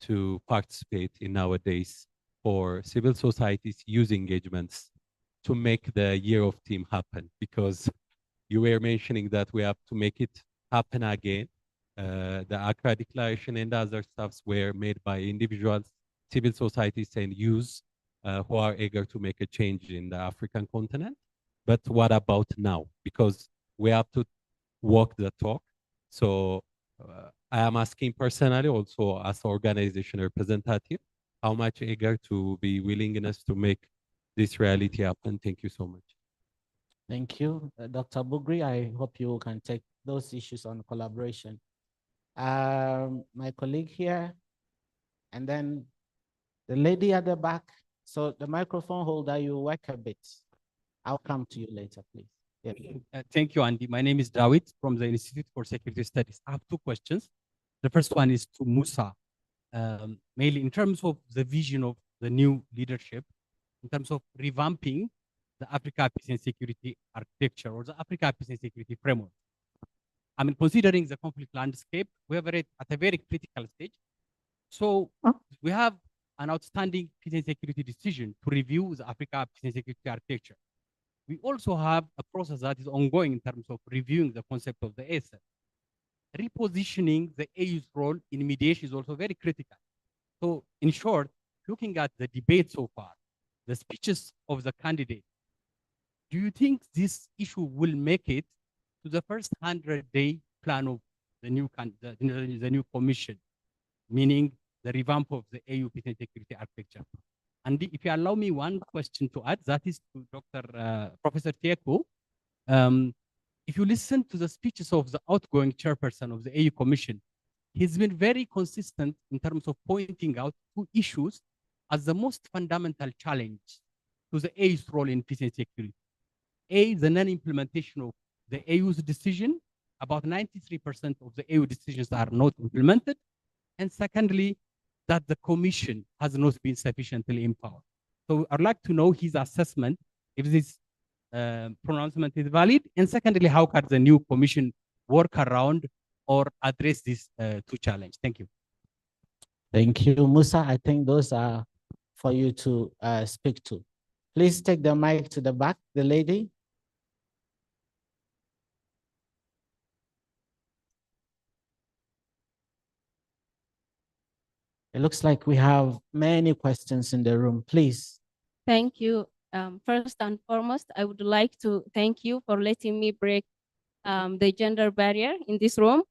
S10: to participate in nowadays for civil society's youth engagements to make the year of team happen? Because you were mentioning that we have to make it happen again. The Accra Declaration and other stuffs were made by individuals, civil societies, and youth who are eager to make a change in the African continent. But what about now? Because we have to walk the talk. So I am asking personally, also as organization representative, how much eager to be willingness to make this reality happen. Thank you so much.
S1: Thank you. Dr. Bugri, I hope you can take those issues on collaboration. My colleague here, and then the lady at the back. So the microphone holder, you work a bit. I'll come to you later, please. Yeah.
S11: Thank you, Andy. My name is Dawit from the Institute for Security Studies. I have two questions. The first one is to Musa, mainly in terms of the vision of the new leadership, in terms of revamping the Africa Peace and Security architecture or the Africa Peace and Security framework. I mean, considering the conflict landscape, we are at a very critical stage. So we have an outstanding peace and security decision to review the Africa Peace and Security architecture. We also have a process that is ongoing in terms of reviewing the concept of the ASF. Repositioning the AU's role in mediation is also very critical. So in short, looking at the debate so far, the speeches of the candidate, do you think this issue will make it to the first 100-day plan of the new commission, meaning the revamp of the AU peace and security architecture? And if you allow me one question to add, that is to Professor Tieko. If you listen to the speeches of the outgoing chairperson of the AU Commission, he's been very consistent in terms of pointing out two issues as the most fundamental challenge to the AU's role in peace and security. A, the non-implementation of the AU's decision. About 93% of the AU decisions are not implemented. And secondly, that the commission has not been sufficiently empowered. So I'd like to know his assessment if this pronouncement is valid. And secondly, how can the new commission work around or address these two challenges? Thank you.
S1: Thank you, Musa. I think those are for you to speak to. Please take the mic to the back, the lady. It looks like we have many questions in the room. Please.
S12: Thank you. First and foremost, I would like to thank you for letting me break the gender barrier in this room.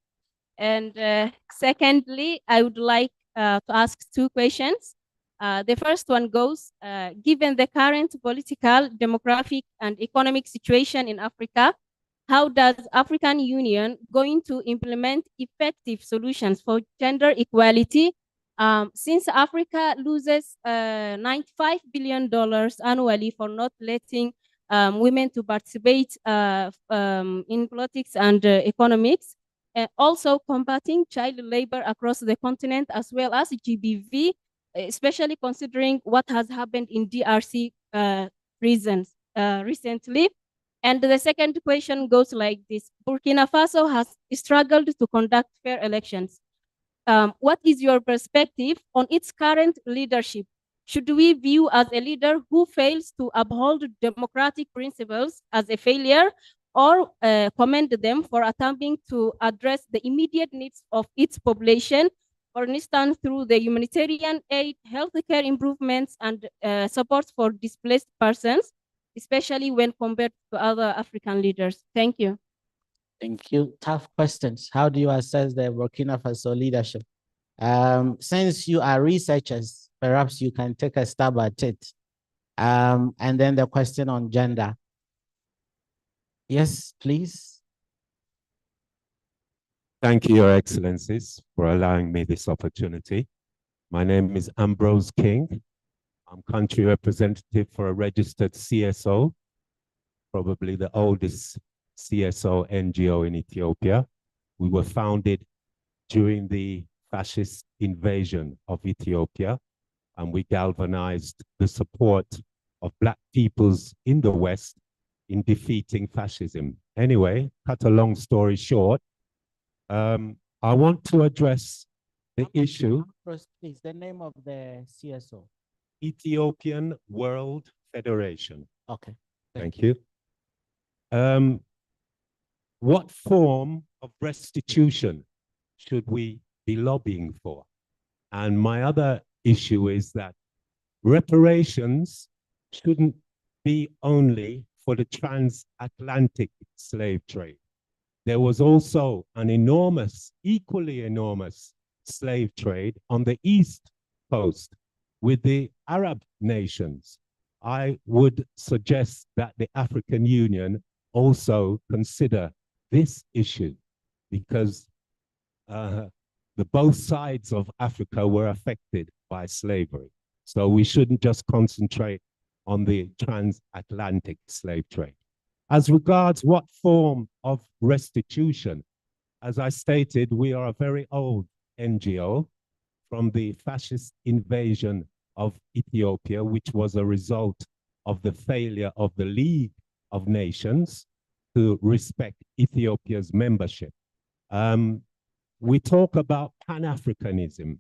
S12: And secondly, I would like to ask two questions. The first one goes, given the current political, demographic, and economic situation in Africa, how does African Union going to implement effective solutions for gender equality since Africa loses $95 billion annually for not letting women to participate in politics and economics, also combating child labor across the continent as well as GBV, especially considering what has happened in DRC prisons recently. And the second question goes like this. Burkina Faso has struggled to conduct fair elections. What is your perspective on its current leadership? Should we view as a leader who fails to uphold democratic principles as a failure, or commend them for attempting to address the immediate needs of its population, for instance, through the humanitarian aid, healthcare improvements, and support for displaced persons, especially when compared to other African leaders? Thank you.
S1: Thank you. Tough questions. How do you assess the Burkina Faso leadership? Since you are researchers, perhaps you can take a stab at it. And then the question on gender. Yes, please.
S13: Thank you, Your Excellencies, for allowing me this opportunity. My name is Ambrose King. I'm country representative for a registered CSO, probably the oldest CSO NGO in Ethiopia. We were founded during the fascist invasion of Ethiopia, and we galvanized the support of Black peoples in the West in defeating fascism. Anyway, cut a long story short, I want to address the issue.
S1: Please, the name of the CSO.
S13: Ethiopian World Federation.
S1: Okay.
S13: Thank you. What form of restitution should we be lobbying for? And my other issue is that reparations shouldn't be only for the transatlantic slave trade. There was also an enormous, equally enormous slave trade on the East Coast with the Arab nations. I would suggest that the African Union also consider this issue, because the both sides of Africa were affected by slavery. So we shouldn't just concentrate on the transatlantic slave trade. As regards what form of restitution, as I stated, we are a very old NGO from the fascist invasion of Ethiopia, which was a result of the failure of the League of Nations to respect Ethiopia's membership. We talk about Pan-Africanism,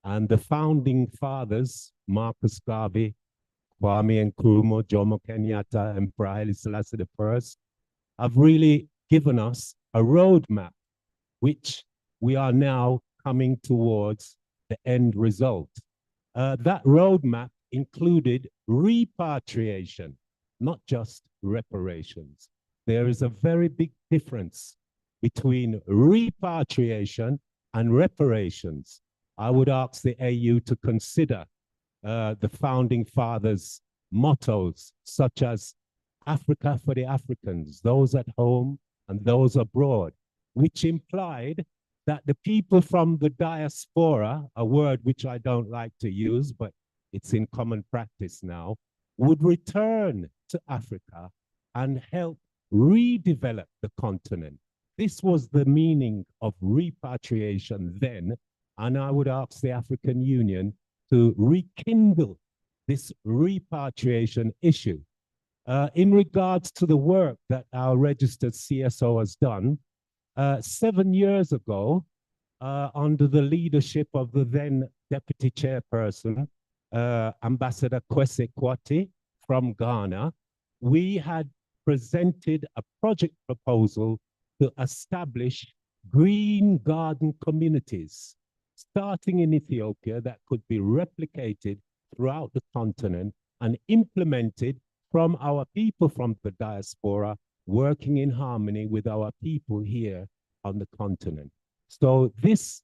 S13: and the founding fathers, Marcus Garvey, Kwame Nkrumah, Jomo Kenyatta, and Haile Selassie I, have really given us a roadmap, which we are now coming towards the end result. That roadmap included repatriation, not just reparations. There is a very big difference between repatriation and reparations. I would ask the AU to consider the founding fathers' mottos, such as Africa for the Africans, those at home and those abroad, which implied that the people from the diaspora, a word which I don't like to use, but it's in common practice now, would return to Africa and help redevelop the continent. This was the meaning of repatriation then, and I would ask the African Union to rekindle this repatriation issue. In regards to the work that our registered CSO has done, 7 years ago, under the leadership of the then Deputy Chairperson, Ambassador Kwesi Kwati from Ghana, we had presented a project proposal to establish green garden communities, starting in Ethiopia, that could be replicated throughout the continent and implemented from our people from the diaspora, working in harmony with our people here on the continent. So this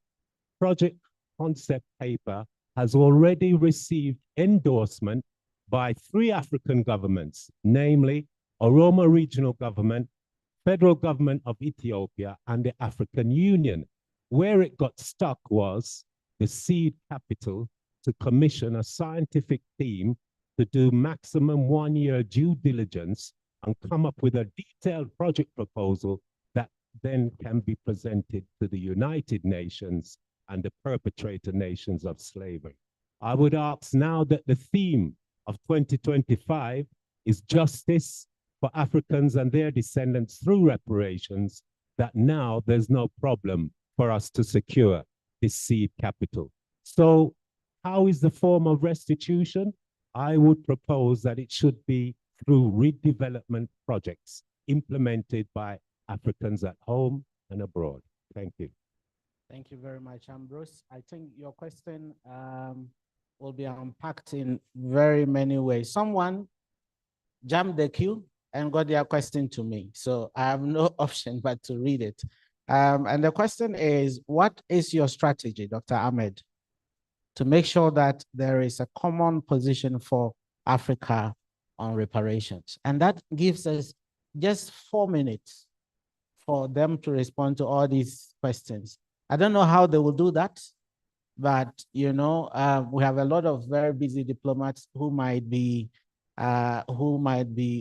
S13: project concept paper has already received endorsement by 3 African governments, namely Oromo Regional Government, Federal Government of Ethiopia, and the African Union. Where it got stuck was the seed capital to commission a scientific team to do maximum 1-year due diligence and come up with a detailed project proposal that then can be presented to the United Nations and the perpetrator nations of slavery. I would ask now that the theme of 2025 is justice for Africans and their descendants through reparations, that now there's no problem for us to secure this seed capital. So how is the form of restitution? I would propose that it should be through redevelopment projects implemented by Africans at home and abroad. Thank you.
S1: Thank you very much, Ambrose. I think your question will be unpacked in very many ways. Someone jumped the queue and got their question to me, so I have no option but to read it. And the question is, what is your strategy, Dr. Ahmed, to make sure that there is a common position for Africa on reparations? And that gives us just 4 minutes for them to respond to all these questions. I don't know how they will do that, but you know, we have a lot of very busy diplomats who might be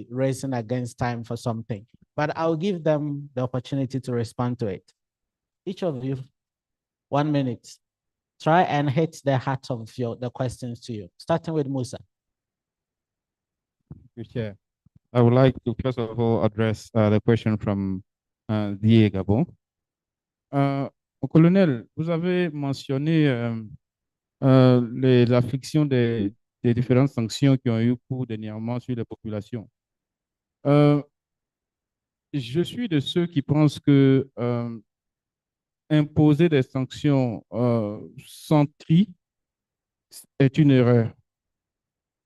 S1: racing against time for something. But I'll give them the opportunity to respond to it. Each of you, 1 minute. Try and hit the heart of the questions to you, starting with Musa.
S2: Chair. I would like to first of all address the question from Diego. Colonel, vous avez mentionné l'affliction des différentes sanctions qui ont eu cours dernièrement sur les populations. Je suis de ceux qui pensent que imposer des sanctions sans tri est une erreur.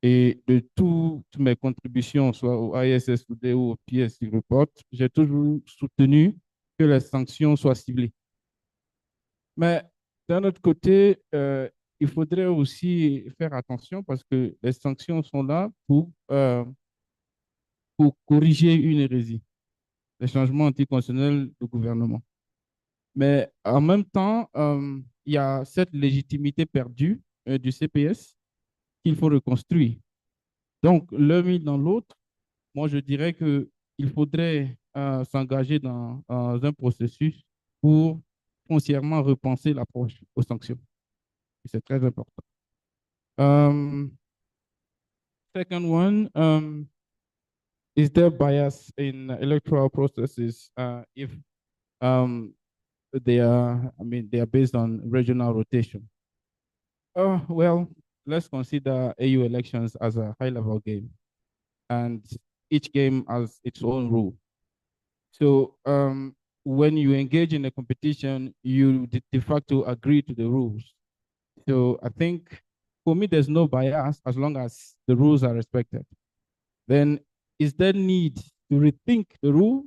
S2: Et de toutes mes contributions, soit au ISSUD ou au PSC Report, j'ai toujours soutenu que les sanctions soient ciblées. Mais d'un autre côté, il faudrait aussi faire attention parce que les sanctions sont là pour corriger une hérésie, les changements anticonstitutionnels du gouvernement. Mais en même temps, il y a cette légitimité perdue du CPS qu'il faut reconstruire. Donc, l'un mis dans l'autre, moi, je dirais qu'il faudrait s'engager dans un processus pour foncièrement repenser l'approche aux sanctions. C'est très important. Second one, is there bias in electoral processes if they are based on regional rotation? Well, let's consider AU elections as a high-level game, and each game has its own rule. So when you engage in a competition, you de facto agree to the rules. So I think for me, there's no bias as long as the rules are respected. Then is there need to rethink the rules?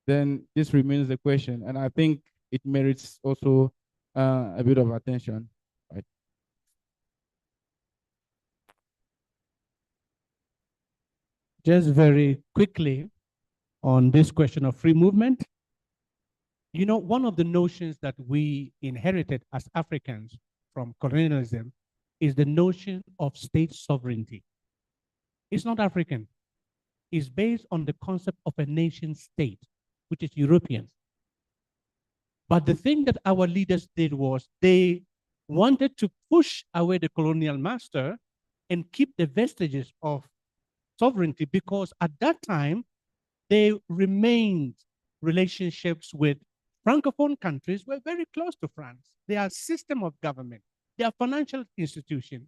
S2: Then this remains the question. And I think it merits also a bit of attention. Right?
S4: Just very quickly on this question of free movement. You know, one of the notions that we inherited as Africans from colonialism is the notion of state sovereignty. It's not African. It's based on the concept of a nation state, which is European. But the thing that our leaders did was they wanted to push away the colonial master and keep the vestiges of sovereignty, because at that time, they remained relationships with Francophone countries were very close to France. Their system of government, their financial institutions,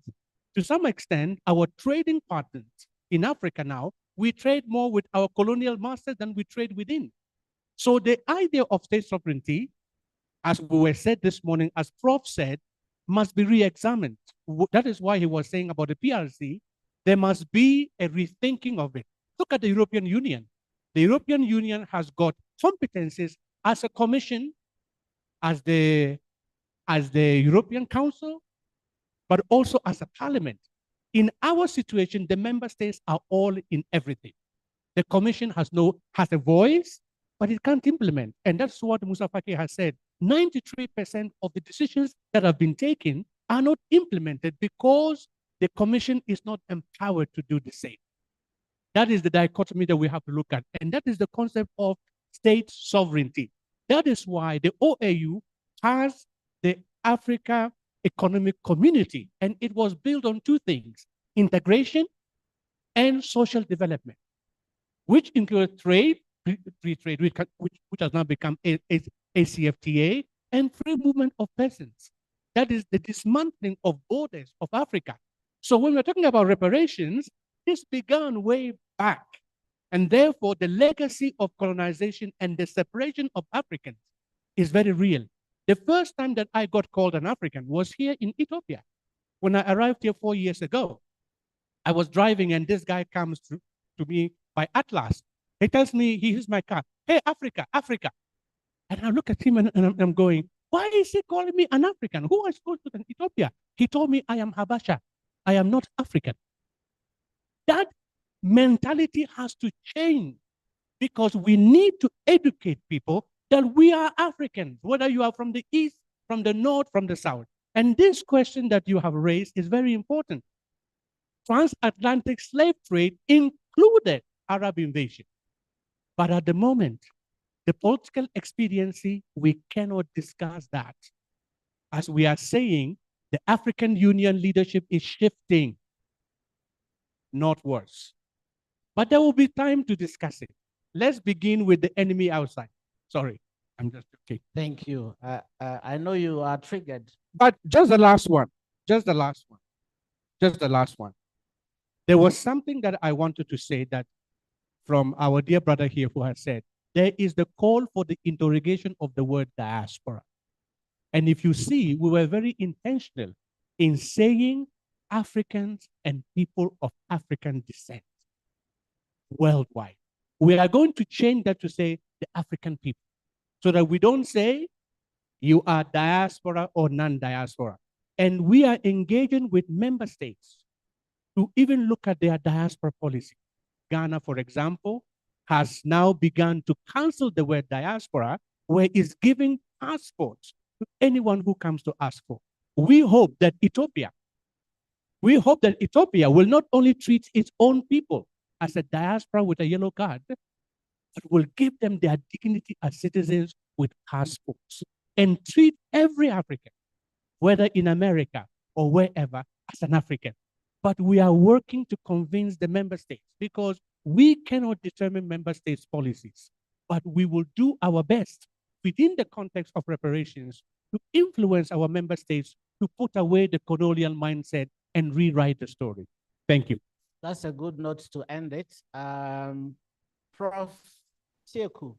S4: to some extent, our trading partners in Africa now, we trade more with our colonial masters than we trade within. So the idea of state sovereignty, as we were said this morning, as Prof said, must be re-examined. That is why he was saying about the PRC, there must be a rethinking of it. Look at the European Union. The European Union has got competencies as a commission, as the European Council, but also as a parliament. In our situation, the member states are all in everything. The commission has a voice, but it can't implement. And that's what Musa Faki has said. 93% of the decisions that have been taken are not implemented because the commission is not empowered to do the same. That is the dichotomy that we have to look at. And that is the concept of state sovereignty. That is why the OAU has the Africa Economic Community, and it was built on two things: integration and social development, which include trade, free trade, which has now become ACFTA, and free movement of persons. That is the dismantling of borders of Africa. So when we're talking about reparations, this began way back. And therefore, the legacy of colonization and the separation of Africans is very real. The first time that I got called an African was here in Ethiopia. When I arrived here 4 years ago, I was driving and this guy comes to me by Atlas. He tells me, he hears my car, "Hey, Africa, Africa." And I look at him and I'm going, why is he calling me an African? Who am I supposed to be in Ethiopia? He told me, I am Habasha. I am not African. That mentality has to change because we need to educate people that we are Africans, whether you are from the East, from the North, from the South. And this question that you have raised is very important. Transatlantic slave trade included Arab invasion. But at the moment, the political expediency, we cannot discuss that. As we are saying, the African Union leadership is shifting, not worse. But there will be time to discuss it. Let's begin with the enemy outside. Sorry, I'm just joking.
S1: Thank you. I know you are triggered.
S4: But just the last one, just the last one, just the last one. There was something that I wanted to say that from our dear brother here who has said, there is the call for the interrogation of the word diaspora. And if you see, we were very intentional in saying Africans and people of African descent worldwide. We are going to change that to say the African people, so that we don't say you are diaspora or non-diaspora. And we are engaging with member states to even look at their diaspora policy. Ghana, for example, has now begun to cancel the word diaspora, where it's giving passports to anyone who comes to ask for. We hope that Ethiopia will not only treat its own people as a diaspora with a yellow card, but will give them their dignity as citizens with passports and treat every African, whether in America or wherever, as an African. But we are working to convince the member states because we cannot determine member states' policies, but we will do our best within the context of reparations to influence our member states to put away the colonial mindset and rewrite the story. Thank you.
S1: That's a good note to end it. Prof. Tieku,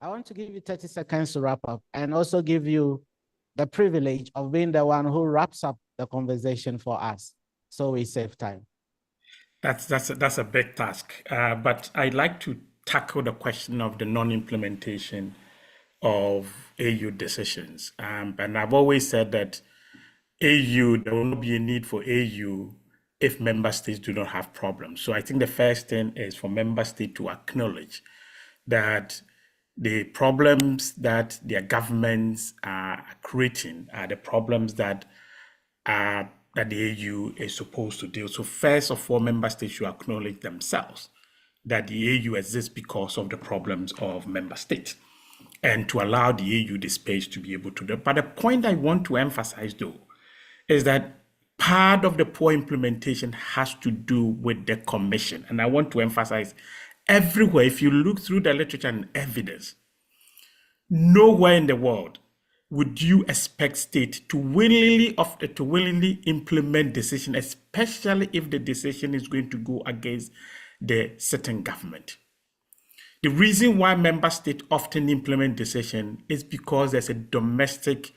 S1: I want to give you 30 seconds to wrap up and also give you the privilege of being the one who wraps up the conversation for us, so we save time.
S3: That's a big task, but I'd like to tackle the question of the non-implementation of AU decisions. And I've always said that AU, there will not be a need for AU if member states do not have problems. So I think the first thing is for member states to acknowledge that the problems that their governments are creating are the problems that the AU is supposed to deal. So first of all, member states should acknowledge themselves that the AU exists because of the problems of member states, and to allow the AU the space to be able to do. But the point I want to emphasize, though, is that part of the poor implementation has to do with the commission. And I want to emphasize, everywhere, if you look through the literature and evidence, nowhere in the world would you expect state to willingly implement decision, especially if the decision is going to go against the certain government? The reason why member states often implement decision is because there's a domestic,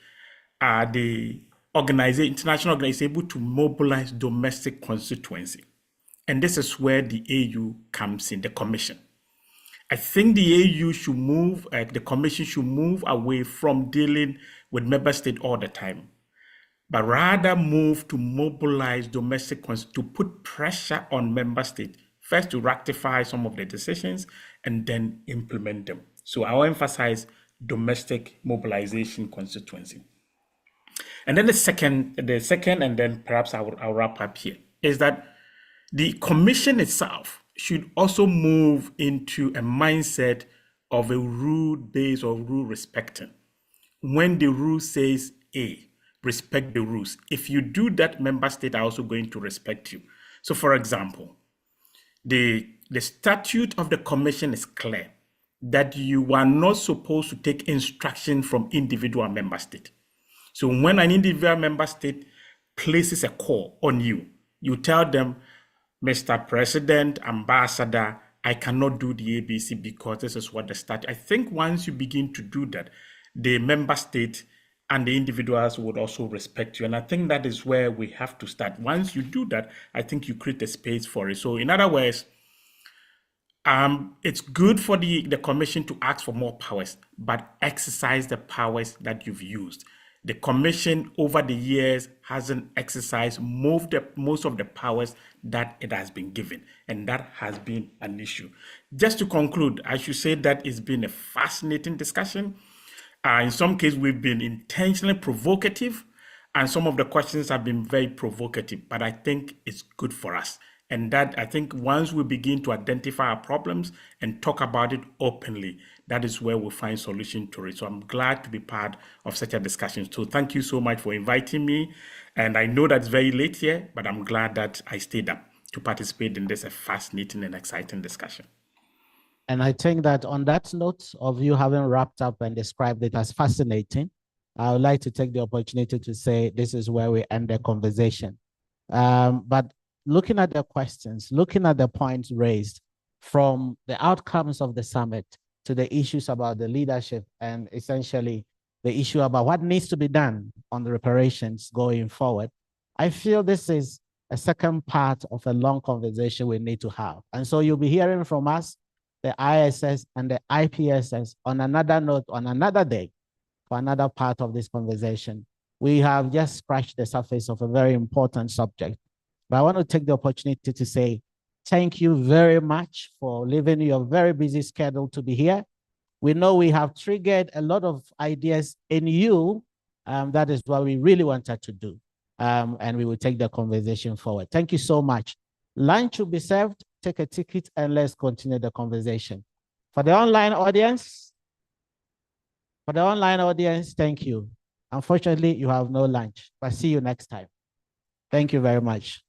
S3: the organization, international organization is able to mobilize domestic constituency. And this is where the AU comes in, the commission. I think the AU should move, the commission should move away from dealing with member state all the time, but rather move to mobilize domestic to put pressure on member state, first to ratify some of the decisions and then implement them. So I'll emphasize domestic mobilization constituency. And then the second, and then perhaps I'll wrap up here, is that the commission itself should also move into a mindset of a rule-based or rule-respecting. When the rule says A, respect the rules. If you do that, member states are also going to respect you. So for example, the statute of the commission is clear that you are not supposed to take instruction from individual member state. So when an individual member state places a call on you, you tell them, Mr. President, Ambassador, I cannot do the ABC because this is what the statute. I think once you begin to do that, the member state and the individuals would also respect you. And I think that is where we have to start. Once you do that, I think you create a space for it. So in other words, it's good for the commission to ask for more powers, but exercise the powers that you've used. The commission over the years hasn't exercised most of the powers that it has been given, and that has been an issue. Just to conclude, I should say that it's been a fascinating discussion. In some cases, we've been intentionally provocative, and some of the questions have been very provocative, but I think it's good for us. And that I think once we begin to identify our problems and talk about it openly, that is where we'll find solution to it. So I'm glad to be part of such a discussion. So thank you so much for inviting me. And I know that's very late here, but I'm glad that I stayed up to participate in this fascinating and exciting discussion.
S1: And I think that on that note of you having wrapped up and described it as fascinating, I would like to take the opportunity to say this is where we end the conversation. But looking at the questions, looking at the points raised from the outcomes of the summit to the issues about the leadership and essentially the issue about what needs to be done on the reparations going forward, I feel this is a second part of a long conversation we need to have. And so you'll be hearing from us, the ISS and the IPSS on another note, on another day, for another part of this conversation. We have just scratched the surface of a very important subject. But I want to take the opportunity to say thank you very much for leaving your very busy schedule to be here. We know we have triggered a lot of ideas in you. That is what we really wanted to do. And we will take the conversation forward. Thank you so much. Lunch will be served. Take a ticket and let's continue the conversation. For the online audience, thank you. Unfortunately, you have no lunch, but see you next time. Thank you very much.